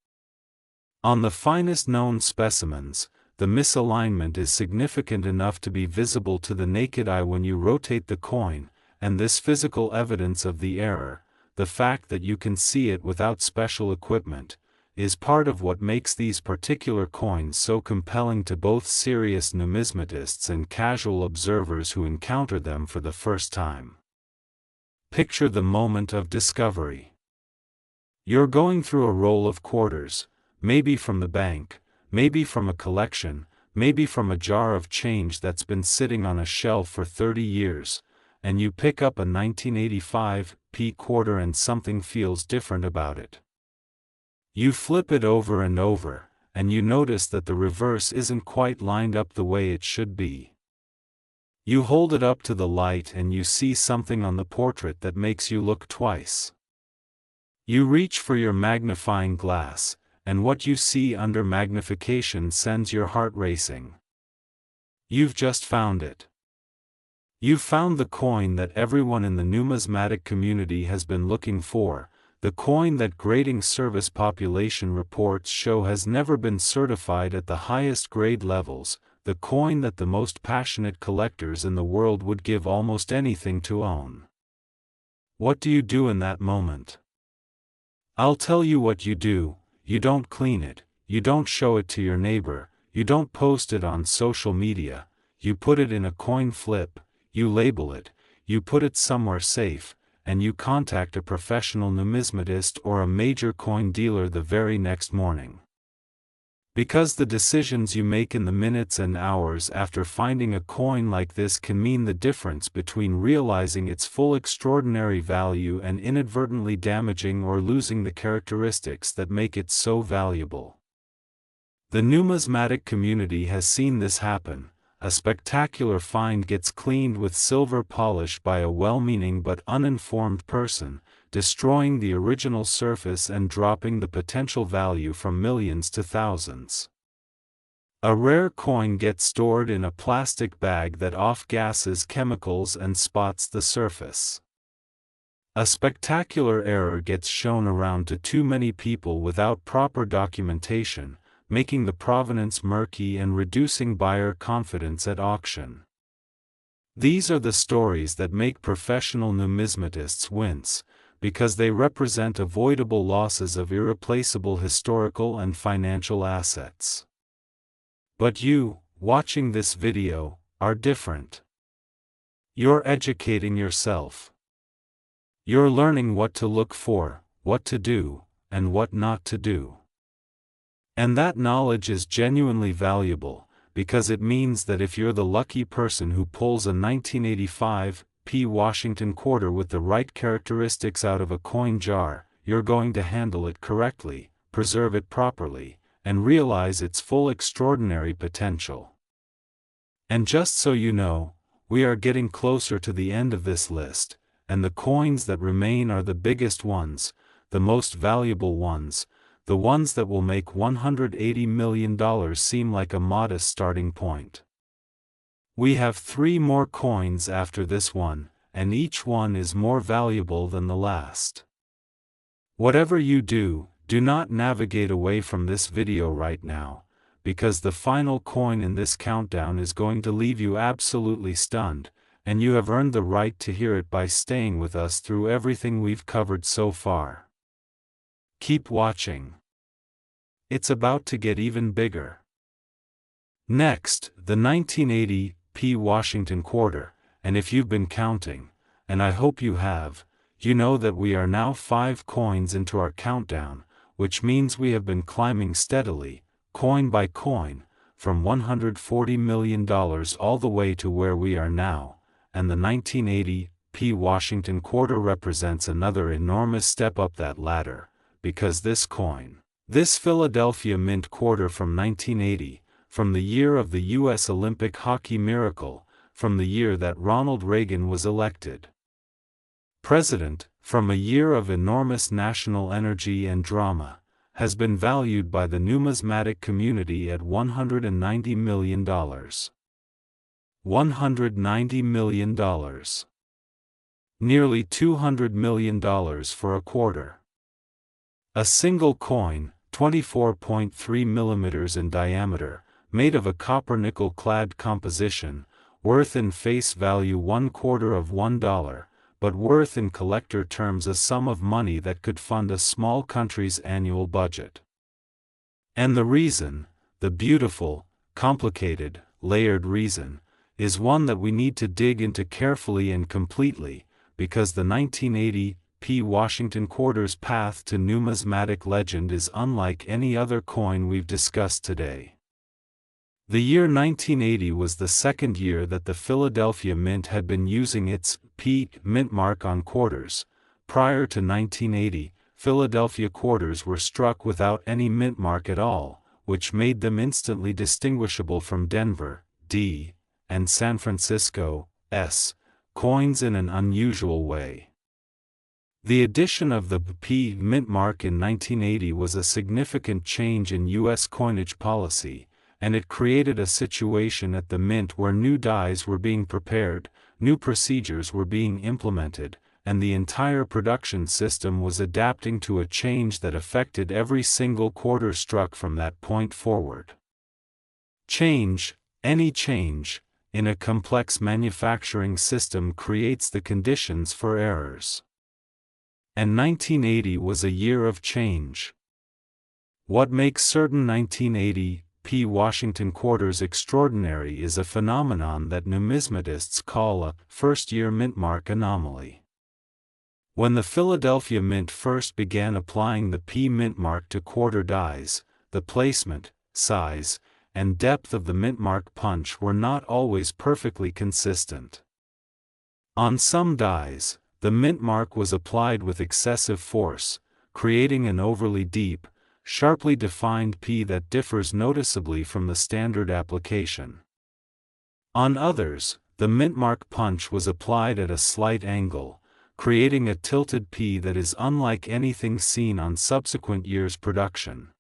S1: On the finest known specimens, the misalignment is significant enough to be visible to the naked eye when you rotate the coin, and this physical evidence of the error, the fact that you can see it without special equipment, is part of what makes these particular coins so compelling to both serious numismatists and casual observers who encounter them for the first time. Picture the moment of discovery. You're going through a roll of quarters, maybe from the bank, maybe from a collection, maybe from a jar of change that's been sitting on a shelf for 30 years, and you pick up a 1985 P quarter and something feels different about it. You flip it over and over, and you notice that the reverse isn't quite lined up the way it should be. You hold it up to the light and you see something on the portrait that makes you look twice. You reach for your magnifying glass, and what you see under magnification sends your heart racing. You've just found it. You've found the coin that everyone in the numismatic community has been looking for, the coin that grading service population reports show has never been certified at the highest grade levels, the coin that the most passionate collectors in the world would give almost anything to own. What do you do in that moment? I'll tell you what you do. You don't clean it, you don't show it to your neighbor, you don't post it on social media, you put it in a coin flip, you label it, you put it somewhere safe, and you contact a professional numismatist or a major coin dealer the very next morning. Because the decisions you make in the minutes and hours after finding a coin like this can mean the difference between realizing its full extraordinary value and inadvertently damaging or losing the characteristics that make it so valuable. The numismatic community has seen this happen. A spectacular find gets cleaned with silver polish by a well-meaning but uninformed person, destroying the original surface and dropping the potential value from millions to thousands. A rare coin gets stored in a plastic bag that off-gasses chemicals and spots the surface. A spectacular error gets shown around to too many people without proper documentation, making the provenance murky and reducing buyer confidence at auction. These are the stories that make professional numismatists wince, because they represent avoidable losses of irreplaceable historical and financial assets. But you, watching this video, are different. You're educating yourself. You're learning what to look for, what to do, and what not to do. And that knowledge is genuinely valuable, because it means that if you're the lucky person who pulls a 1985 P. Washington quarter with the right characteristics out of a coin jar, you're going to handle it correctly, preserve it properly, and realize its full extraordinary potential. And just so you know, we are getting closer to the end of this list, and the coins that remain are the biggest ones, the most valuable ones, the ones that will make $180 million seem like a modest starting point. We have 3 more coins after this one, and each one is more valuable than the last. Whatever you do, do not navigate away from this video right now, because the final coin in this countdown is going to leave you absolutely stunned, and you have earned the right to hear it by staying with us through everything we've covered so far. Keep watching. It's about to get even bigger. Next, the 1980 P. Washington quarter, and if you've been counting, and I hope you have, you know that we are now 5 coins into our countdown, which means we have been climbing steadily, coin by coin, from $140 million all the way to where we are now, and the 1980 P. Washington quarter represents another enormous step up that ladder, because this coin, this Philadelphia Mint quarter from 1980, from the year of the U.S. Olympic hockey miracle, from the year that Ronald Reagan was elected president, from a year of enormous national energy and drama, has been valued by the numismatic community at $190 million. $190 million. Nearly $200 million for a quarter. A single coin, 24.3 millimeters in diameter, made of a copper-nickel clad composition, worth in face value $0.25, but worth in collector terms a sum of money that could fund a small country's annual budget. And the reason, the beautiful, complicated, layered reason, is one that we need to dig into carefully and completely, because the 1980 P. Washington quarter's path to numismatic legend is unlike any other coin we've discussed today. The year 1980 was the second year that the Philadelphia Mint had been using its P mint mark on quarters. Prior to 1980, Philadelphia quarters were struck without any mint mark at all, which made them instantly distinguishable from Denver, D, and San Francisco, S, coins in an unusual way. The addition of the P mint mark in 1980 was a significant change in U.S. coinage policy, and it created a situation at the mint where new dies were being prepared, new procedures were being implemented, and the entire production system was adapting to a change that affected every single quarter struck from that point forward. Change, any change, in a complex manufacturing system creates the conditions for errors. And 1980 was a year of change. What makes certain 1980 P. Washington quarters extraordinary is a phenomenon that numismatists call a first-year mint mark anomaly. When the Philadelphia Mint first began applying the P mint mark to quarter dies, the placement, size, and depth of the mint mark punch were not always perfectly consistent. On some dies, the mint mark was applied with excessive force, creating an overly deep, sharply defined P that differs noticeably from the standard application. On others, the mint mark punch was applied at a slight angle, creating a tilted P that is unlike anything seen on subsequent years' production.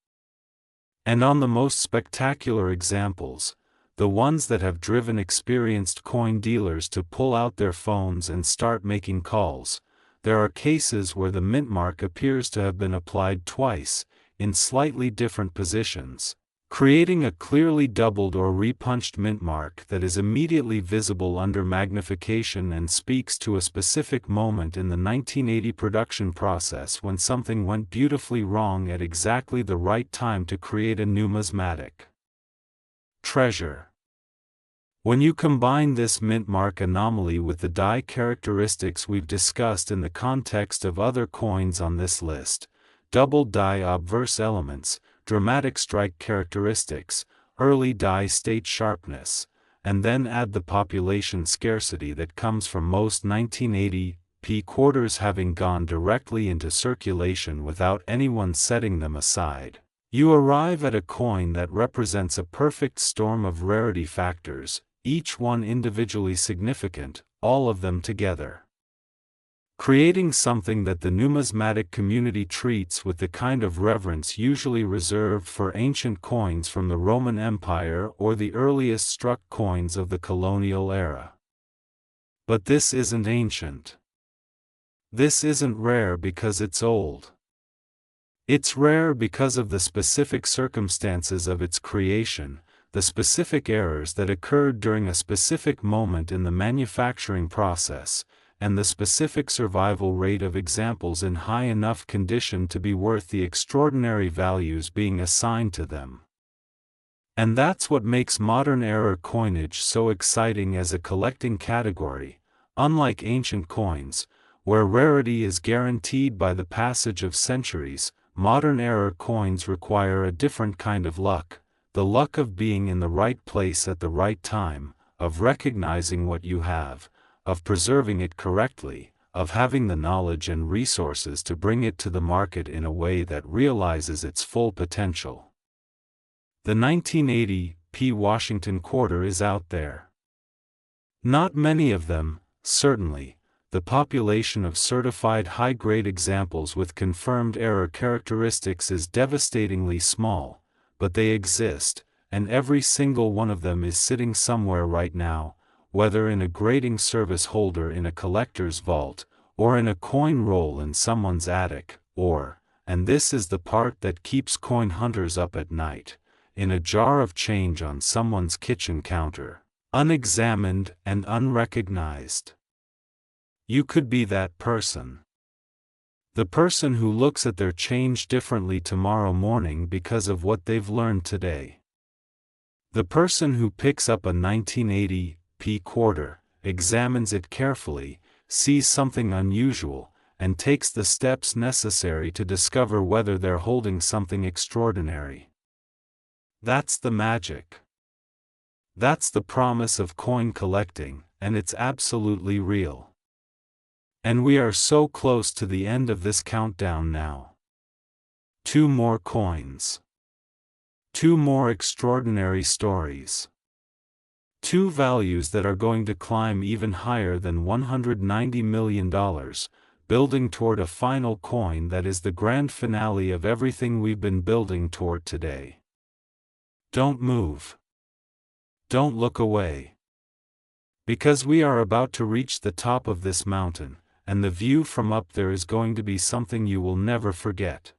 S1: And on the most spectacular examples, the ones that have driven experienced coin dealers to pull out their phones and start making calls, there are cases where the mint mark appears to have been applied twice, in slightly different positions, creating a clearly doubled or repunched mint mark that is immediately visible under magnification and speaks to a specific moment in the 1980 production process when something went beautifully wrong at exactly the right time to create a numismatic treasure. When you combine this mint mark anomaly with the die characteristics we've discussed in the context of other coins on this list, doubled die obverse elements, dramatic strike characteristics, early die state sharpness, and then add the population scarcity that comes from most 1980 P quarters having gone directly into circulation without anyone setting them aside, you arrive at a coin that represents a perfect storm of rarity factors, each one individually significant, all of them together, creating something that the numismatic community treats with the kind of reverence usually reserved for ancient coins from the Roman Empire or the earliest struck coins of the colonial era. But this isn't ancient. This isn't rare because it's old. It's rare because of the specific circumstances of its creation, the specific errors that occurred during a specific moment in the manufacturing process, and the specific survival rate of examples in high enough condition to be worth the extraordinary values being assigned to them. And that's what makes modern era coinage so exciting as a collecting category. Unlike ancient coins, where rarity is guaranteed by the passage of centuries, modern era coins require a different kind of luck, the luck of being in the right place at the right time, of recognizing what you have, of preserving it correctly, of having the knowledge and resources to bring it to the market in a way that realizes its full potential. The 1980 P. Washington quarter is out there. Not many of them, certainly. The population of certified high-grade examples with confirmed error characteristics is devastatingly small, but they exist, and every single one of them is sitting somewhere right now, whether in a grading service holder in a collector's vault, or in a coin roll in someone's attic, or, and this is the part that keeps coin hunters up at night, in a jar of change on someone's kitchen counter, unexamined and unrecognized. You could be that person. The person who looks at their change differently tomorrow morning because of what they've learned today. The person who picks up a 1980 P quarter, examines it carefully, sees something unusual, and takes the steps necessary to discover whether they're holding something extraordinary. That's the magic. That's the promise of coin collecting, and it's absolutely real. And we are so close to the end of this countdown now. 2 more coins. 2 more extraordinary stories. 2 values that are going to climb even higher than $190 million, building toward a final coin that is the grand finale of everything we've been building toward today. Don't move. Don't look away. Because we are about to reach the top of this mountain, and the view from up there is going to be something you will never forget.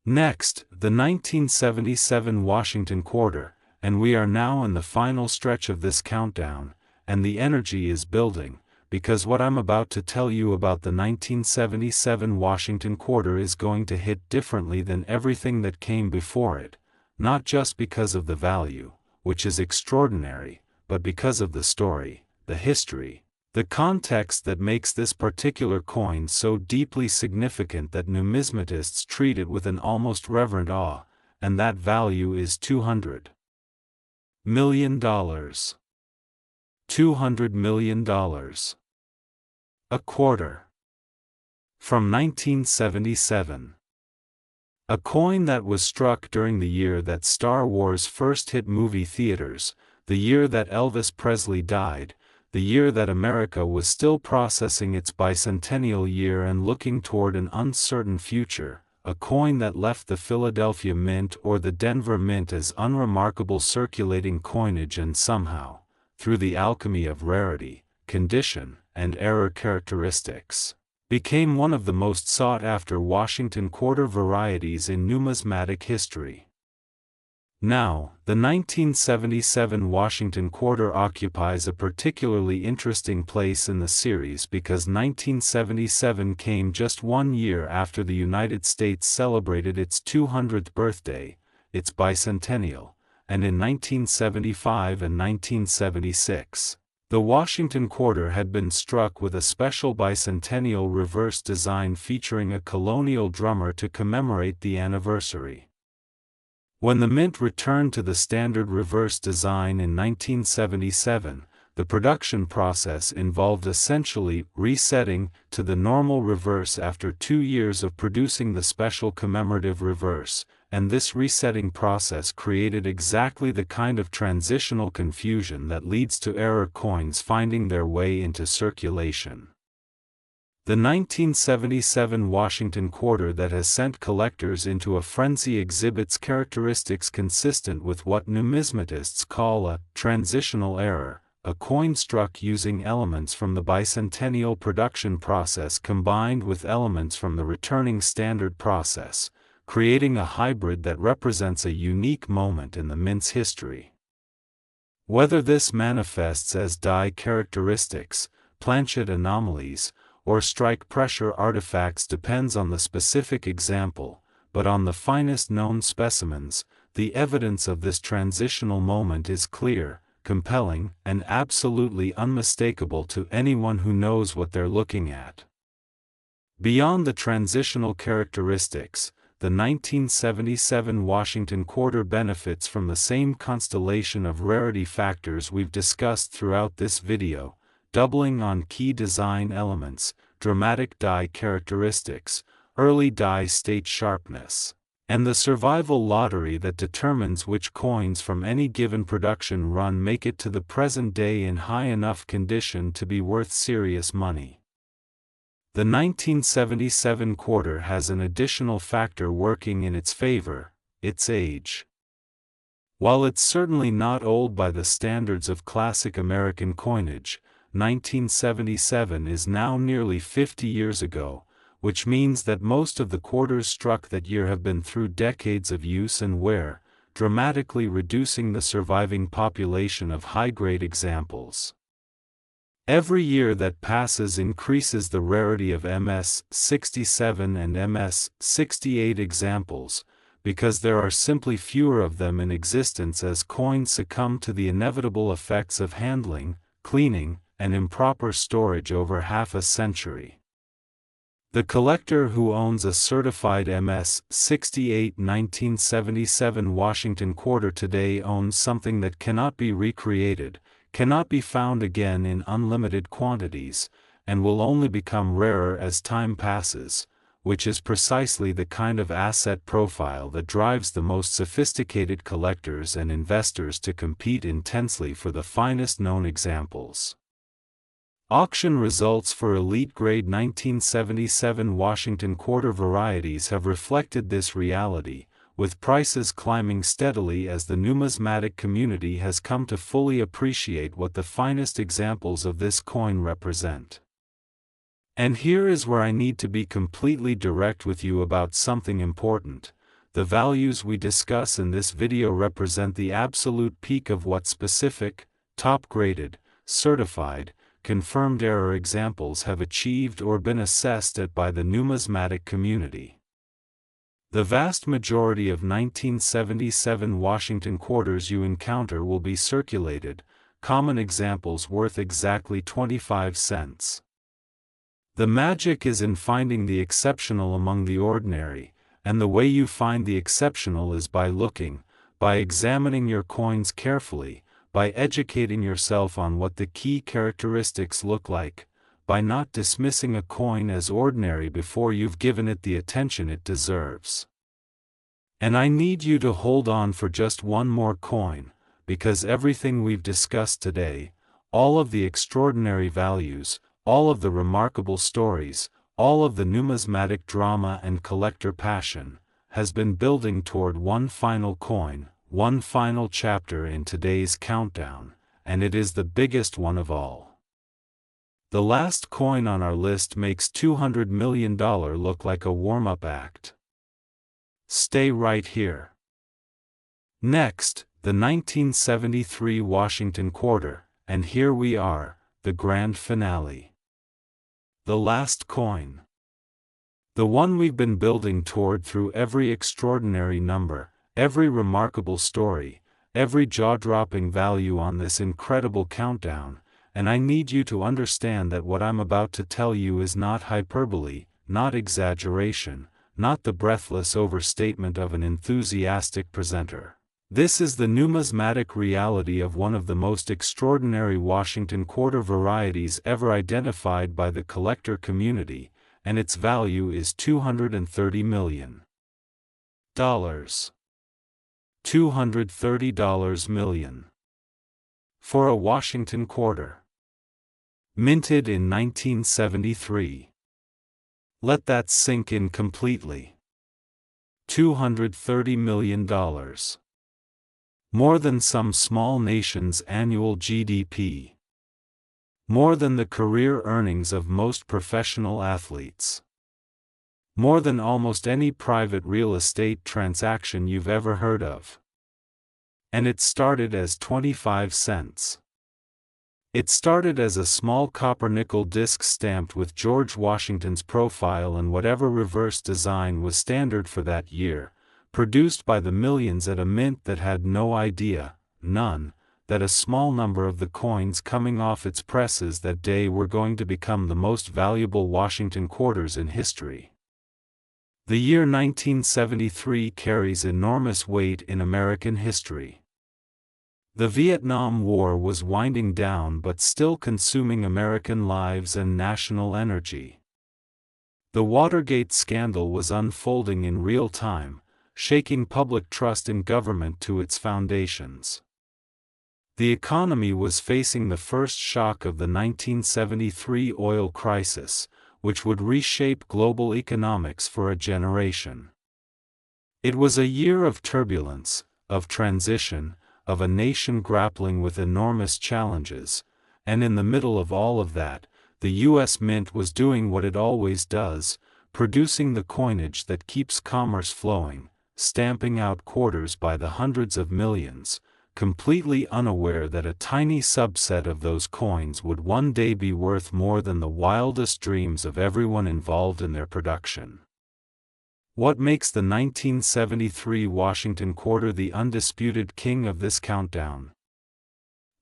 S1: Next, the 1977 Washington quarter, and we are now in the final stretch of this countdown, and the energy is building, because what I'm about to tell you about the 1977 Washington quarter is going to hit differently than everything that came before it, not just because of the value, which is extraordinary, but because of the story, the history, the context that makes this particular coin so deeply significant that numismatists treat it with an almost reverent awe, and that value is $200 million. $200 million. A quarter. From 1977. A coin that was struck during the year that Star Wars first hit movie theaters, the year that Elvis Presley died, the year that America was still processing its bicentennial year and looking toward an uncertain future, a coin that left the Philadelphia Mint or the Denver Mint as unremarkable circulating coinage and somehow, through the alchemy of rarity, condition, and error characteristics, became one of the most sought-after Washington quarter varieties in numismatic history. Now, the 1977 Washington quarter occupies a particularly interesting place in the series because 1977 came just 1 year after the United States celebrated its 200th birthday, its bicentennial, and in 1975 and 1976, the Washington quarter had been struck with a special bicentennial reverse design featuring a colonial drummer to commemorate the anniversary. When the Mint returned to the standard reverse design in 1977, the production process involved essentially resetting to the normal reverse after 2 years of producing the special commemorative reverse, and this resetting process created exactly the kind of transitional confusion that leads to error coins finding their way into circulation. The 1977 Washington quarter that has sent collectors into a frenzy exhibits characteristics consistent with what numismatists call a transitional error, a coin struck using elements from the bicentennial production process combined with elements from the returning standard process, creating a hybrid that represents a unique moment in the mint's history. Whether this manifests as die characteristics, planchet anomalies, or strike pressure artifacts depends on the specific example, but on the finest known specimens, the evidence of this transitional moment is clear, compelling, and absolutely unmistakable to anyone who knows what they're looking at. Beyond the transitional characteristics, the 1977 Washington quarter benefits from the same constellation of rarity factors we've discussed throughout this video, doubling on key design elements, dramatic die characteristics, early die state sharpness, and the survival lottery that determines which coins from any given production run make it to the present day in high enough condition to be worth serious money. The 1977 quarter has an additional factor working in its favor: its age. While it's certainly not old by the standards of classic American coinage, 1977 is now nearly 50 years ago, which means that most of the quarters struck that year have been through decades of use and wear, dramatically reducing the surviving population of high-grade examples. Every year that passes increases the rarity of MS-67 and MS-68 examples, because there are simply fewer of them in existence as coins succumb to the inevitable effects of handling, cleaning, and improper storage over half a century. The collector who owns a certified MS-68 1977 Washington quarter today owns something that cannot be recreated, cannot be found again in unlimited quantities, and will only become rarer as time passes, which is precisely the kind of asset profile that drives the most sophisticated collectors and investors to compete intensely for the finest known examples. Auction results for elite-grade 1977 Washington quarter varieties have reflected this reality, with prices climbing steadily as the numismatic community has come to fully appreciate what the finest examples of this coin represent. And here is where I need to be completely direct with you about something important. The values we discuss in this video represent the absolute peak of what specific, top-graded, certified, confirmed error examples have achieved or been assessed at by the numismatic community. The vast majority of 1977 Washington quarters you encounter will be circulated, common examples worth exactly 25 cents. The magic is in finding the exceptional among the ordinary, and the way you find the exceptional is by looking, by examining your coins carefully, by educating yourself on what the key characteristics look like, by not dismissing a coin as ordinary before you've given it the attention it deserves. And I need you to hold on for just one more coin, because everything we've discussed today, all of the extraordinary values, all of the remarkable stories, all of the numismatic drama and collector passion, has been building toward one final coin, one final chapter in today's countdown, and it is the biggest one of all. The last coin on our list makes $200 million look like a warm-up act. Stay right here. Next, the 1973 Washington quarter, and here we are, the grand finale. The last coin. The one we've been building toward through every extraordinary number, every remarkable story, every jaw-dropping value on this incredible countdown, and I need you to understand that what I'm about to tell you is not hyperbole, not exaggeration, not the breathless overstatement of an enthusiastic presenter. This is the numismatic reality of one of the most extraordinary Washington quarter varieties ever identified by the collector community, and its value is $230 million. $230 million. For a Washington quarter. Minted in 1973. Let that sink in completely. $230 million. More than some small nation's annual GDP. More than the career earnings of most professional athletes. More than almost any private real estate transaction you've ever heard of. And it started as 25 cents. It started as a small copper-nickel disc stamped with George Washington's profile and whatever reverse design was standard for that year, produced by the millions at a mint that had no idea, none, that a small number of the coins coming off its presses that day were going to become the most valuable Washington quarters in history. The year 1973 carries enormous weight in American history. The Vietnam War was winding down but still consuming American lives and national energy. The Watergate scandal was unfolding in real time, shaking public trust in government to its foundations. The economy was facing the first shock of the 1973 oil crisis, which would reshape global economics for a generation. It was a year of turbulence, of transition, of a nation grappling with enormous challenges, and in the middle of all of that, the U.S. Mint was doing what it always does, producing the coinage that keeps commerce flowing, stamping out quarters by the hundreds of millions, completely unaware that a tiny subset of those coins would one day be worth more than the wildest dreams of everyone involved in their production. What makes the 1973 Washington quarter the undisputed king of this countdown?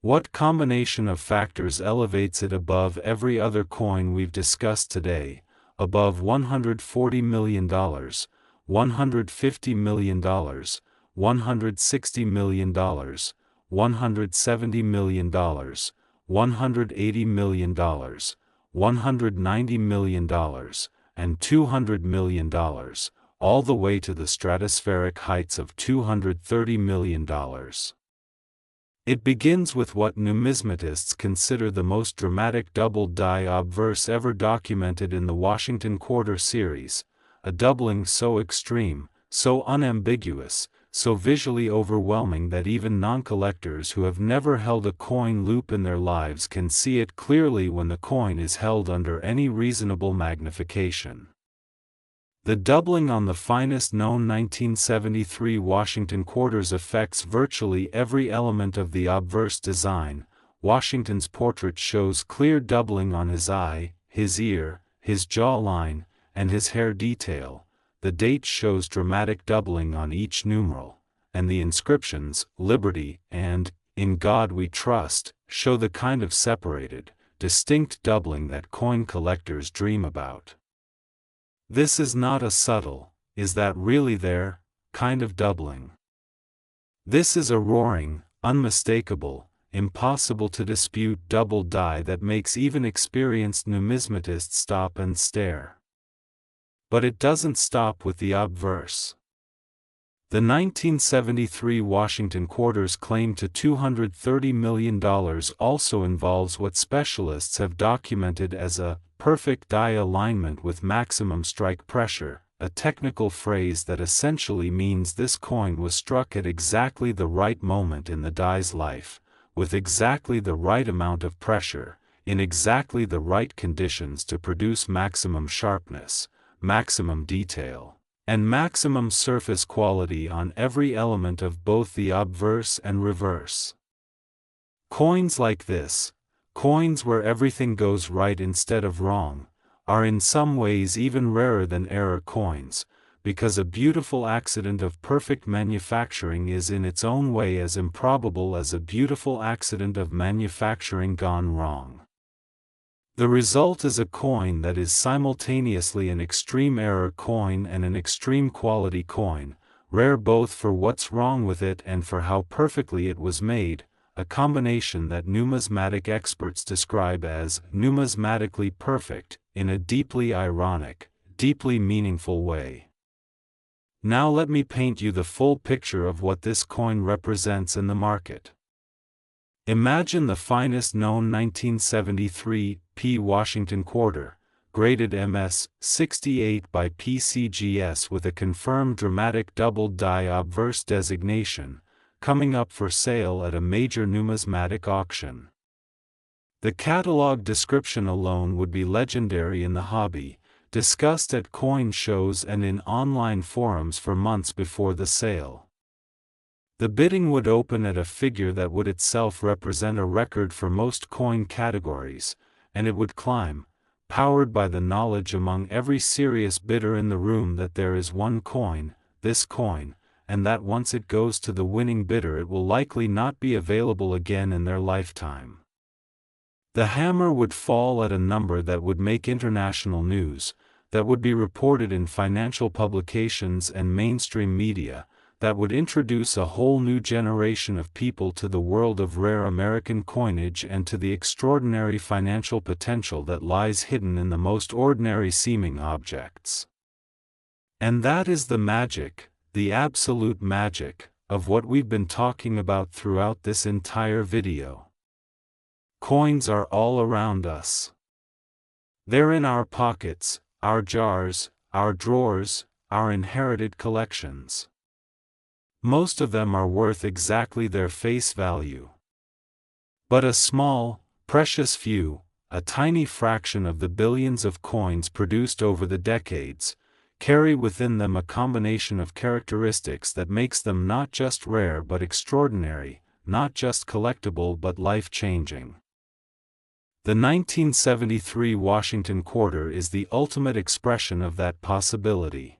S1: What combination of factors elevates it above every other coin we've discussed today, above $140 million, $150 million, $160 million, $170 million, $180 million, $190 million, and $200 million, all the way to the stratospheric heights of $230 million. It begins with what numismatists consider the most dramatic double-die obverse ever documented in the Washington Quarter series, a doubling so extreme, so unambiguous, so visually overwhelming that even non-collectors who have never held a coin loop in their lives can see it clearly when the coin is held under any reasonable magnification. The doubling on the finest known 1973 Washington quarters affects virtually every element of the obverse design. Washington's portrait shows clear doubling on his eye, his ear, his jawline, and his hair detail. The date shows dramatic doubling on each numeral, and the inscriptions, Liberty and In God We Trust, show the kind of separated, distinct doubling that coin collectors dream about. This is not a subtle, is that really there, kind of doubling. This is a roaring, unmistakable, impossible to dispute double die that makes even experienced numismatists stop and stare. But it doesn't stop with the obverse. The 1973 Washington quarter's claim to $230 million also involves what specialists have documented as a perfect die alignment with maximum strike pressure, a technical phrase that essentially means this coin was struck at exactly the right moment in the die's life, with exactly the right amount of pressure, in exactly the right conditions to produce maximum sharpness, maximum detail, and maximum surface quality on every element of both the obverse and reverse. Coins like this, coins where everything goes right instead of wrong, are in some ways even rarer than error coins, because a beautiful accident of perfect manufacturing is in its own way as improbable as a beautiful accident of manufacturing gone wrong. The result is a coin that is simultaneously an extreme error coin and an extreme quality coin, rare both for what's wrong with it and for how perfectly it was made, a combination that numismatic experts describe as numismatically perfect, in a deeply ironic, deeply meaningful way. Now let me paint you the full picture of what this coin represents in the market. Imagine the finest known 1973 P Washington quarter, graded MS 68 by PCGS with a confirmed dramatic double die obverse designation, coming up for sale at a major numismatic auction. The catalog description alone would be legendary in the hobby, discussed at coin shows and in online forums for months before the sale. The bidding would open at a figure that would itself represent a record for most coin categories, and it would climb, powered by the knowledge among every serious bidder in the room that there is one coin, this coin, and that once it goes to the winning bidder it will likely not be available again in their lifetime. The hammer would fall at a number that would make international news, that would be reported in financial publications and mainstream media, that would introduce a whole new generation of people to the world of rare American coinage and to the extraordinary financial potential that lies hidden in the most ordinary seeming objects. And that is the magic, the absolute magic, of what we've been talking about throughout this entire video. Coins are all around us. They're in our pockets, our jars, our drawers, our inherited collections. Most of them are worth exactly their face value. But a small, precious few, a tiny fraction of the billions of coins produced over the decades, carry within them a combination of characteristics that makes them not just rare but extraordinary, not just collectible but life-changing. The 1973 Washington quarter is the ultimate expression of that possibility.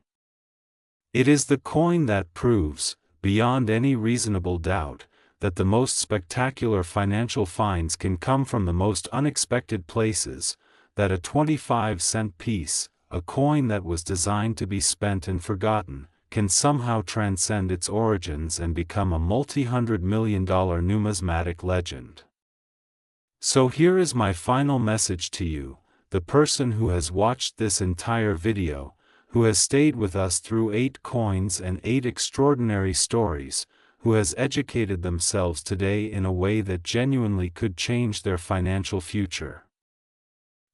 S1: It is the coin that proves, beyond any reasonable doubt, that the most spectacular financial finds can come from the most unexpected places, that a 25-cent piece, a coin that was designed to be spent and forgotten, can somehow transcend its origins and become a multi-hundred-million-dollar numismatic legend. So here is my final message to you, the person who has watched this entire video, who has stayed with us through 8 coins and 8 extraordinary stories, who has educated themselves today in a way that genuinely could change their financial future.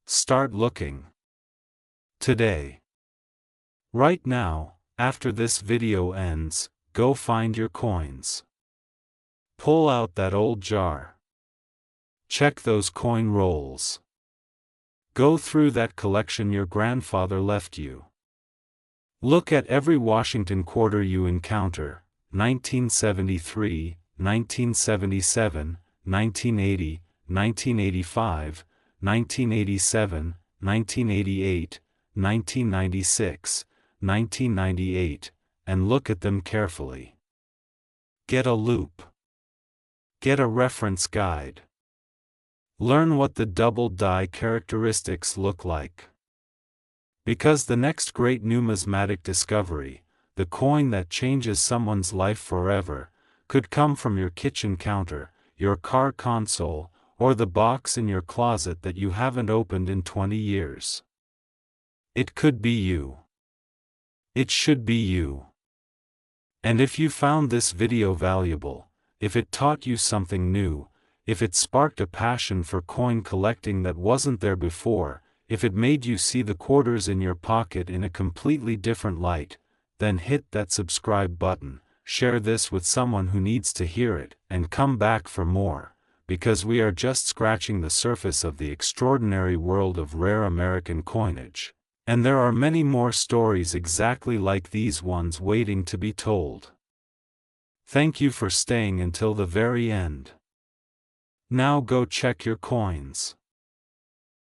S1: Start looking. Today. Right now, after this video ends, go find your coins. Pull out that old jar. Check those coin rolls. Go through that collection your grandfather left you. Look at every Washington quarter you encounter, 1973, 1977, 1980, 1985, 1987, 1988, 1996, 1998, and look at them carefully. Get a loupe. Get a reference guide. Learn what the double die characteristics look like. Because the next great numismatic discovery, the coin that changes someone's life forever, could come from your kitchen counter, your car console, or the box in your closet that you haven't opened in 20 years. It could be you. It should be you. And if you found this video valuable, if it taught you something new, if it sparked a passion for coin collecting that wasn't there before, if it made you see the quarters in your pocket in a completely different light, then hit that subscribe button, share this with someone who needs to hear it, and come back for more, because we are just scratching the surface of the extraordinary world of rare American coinage, and there are many more stories exactly like these ones waiting to be told. Thank you for staying until the very end. Now go check your coins.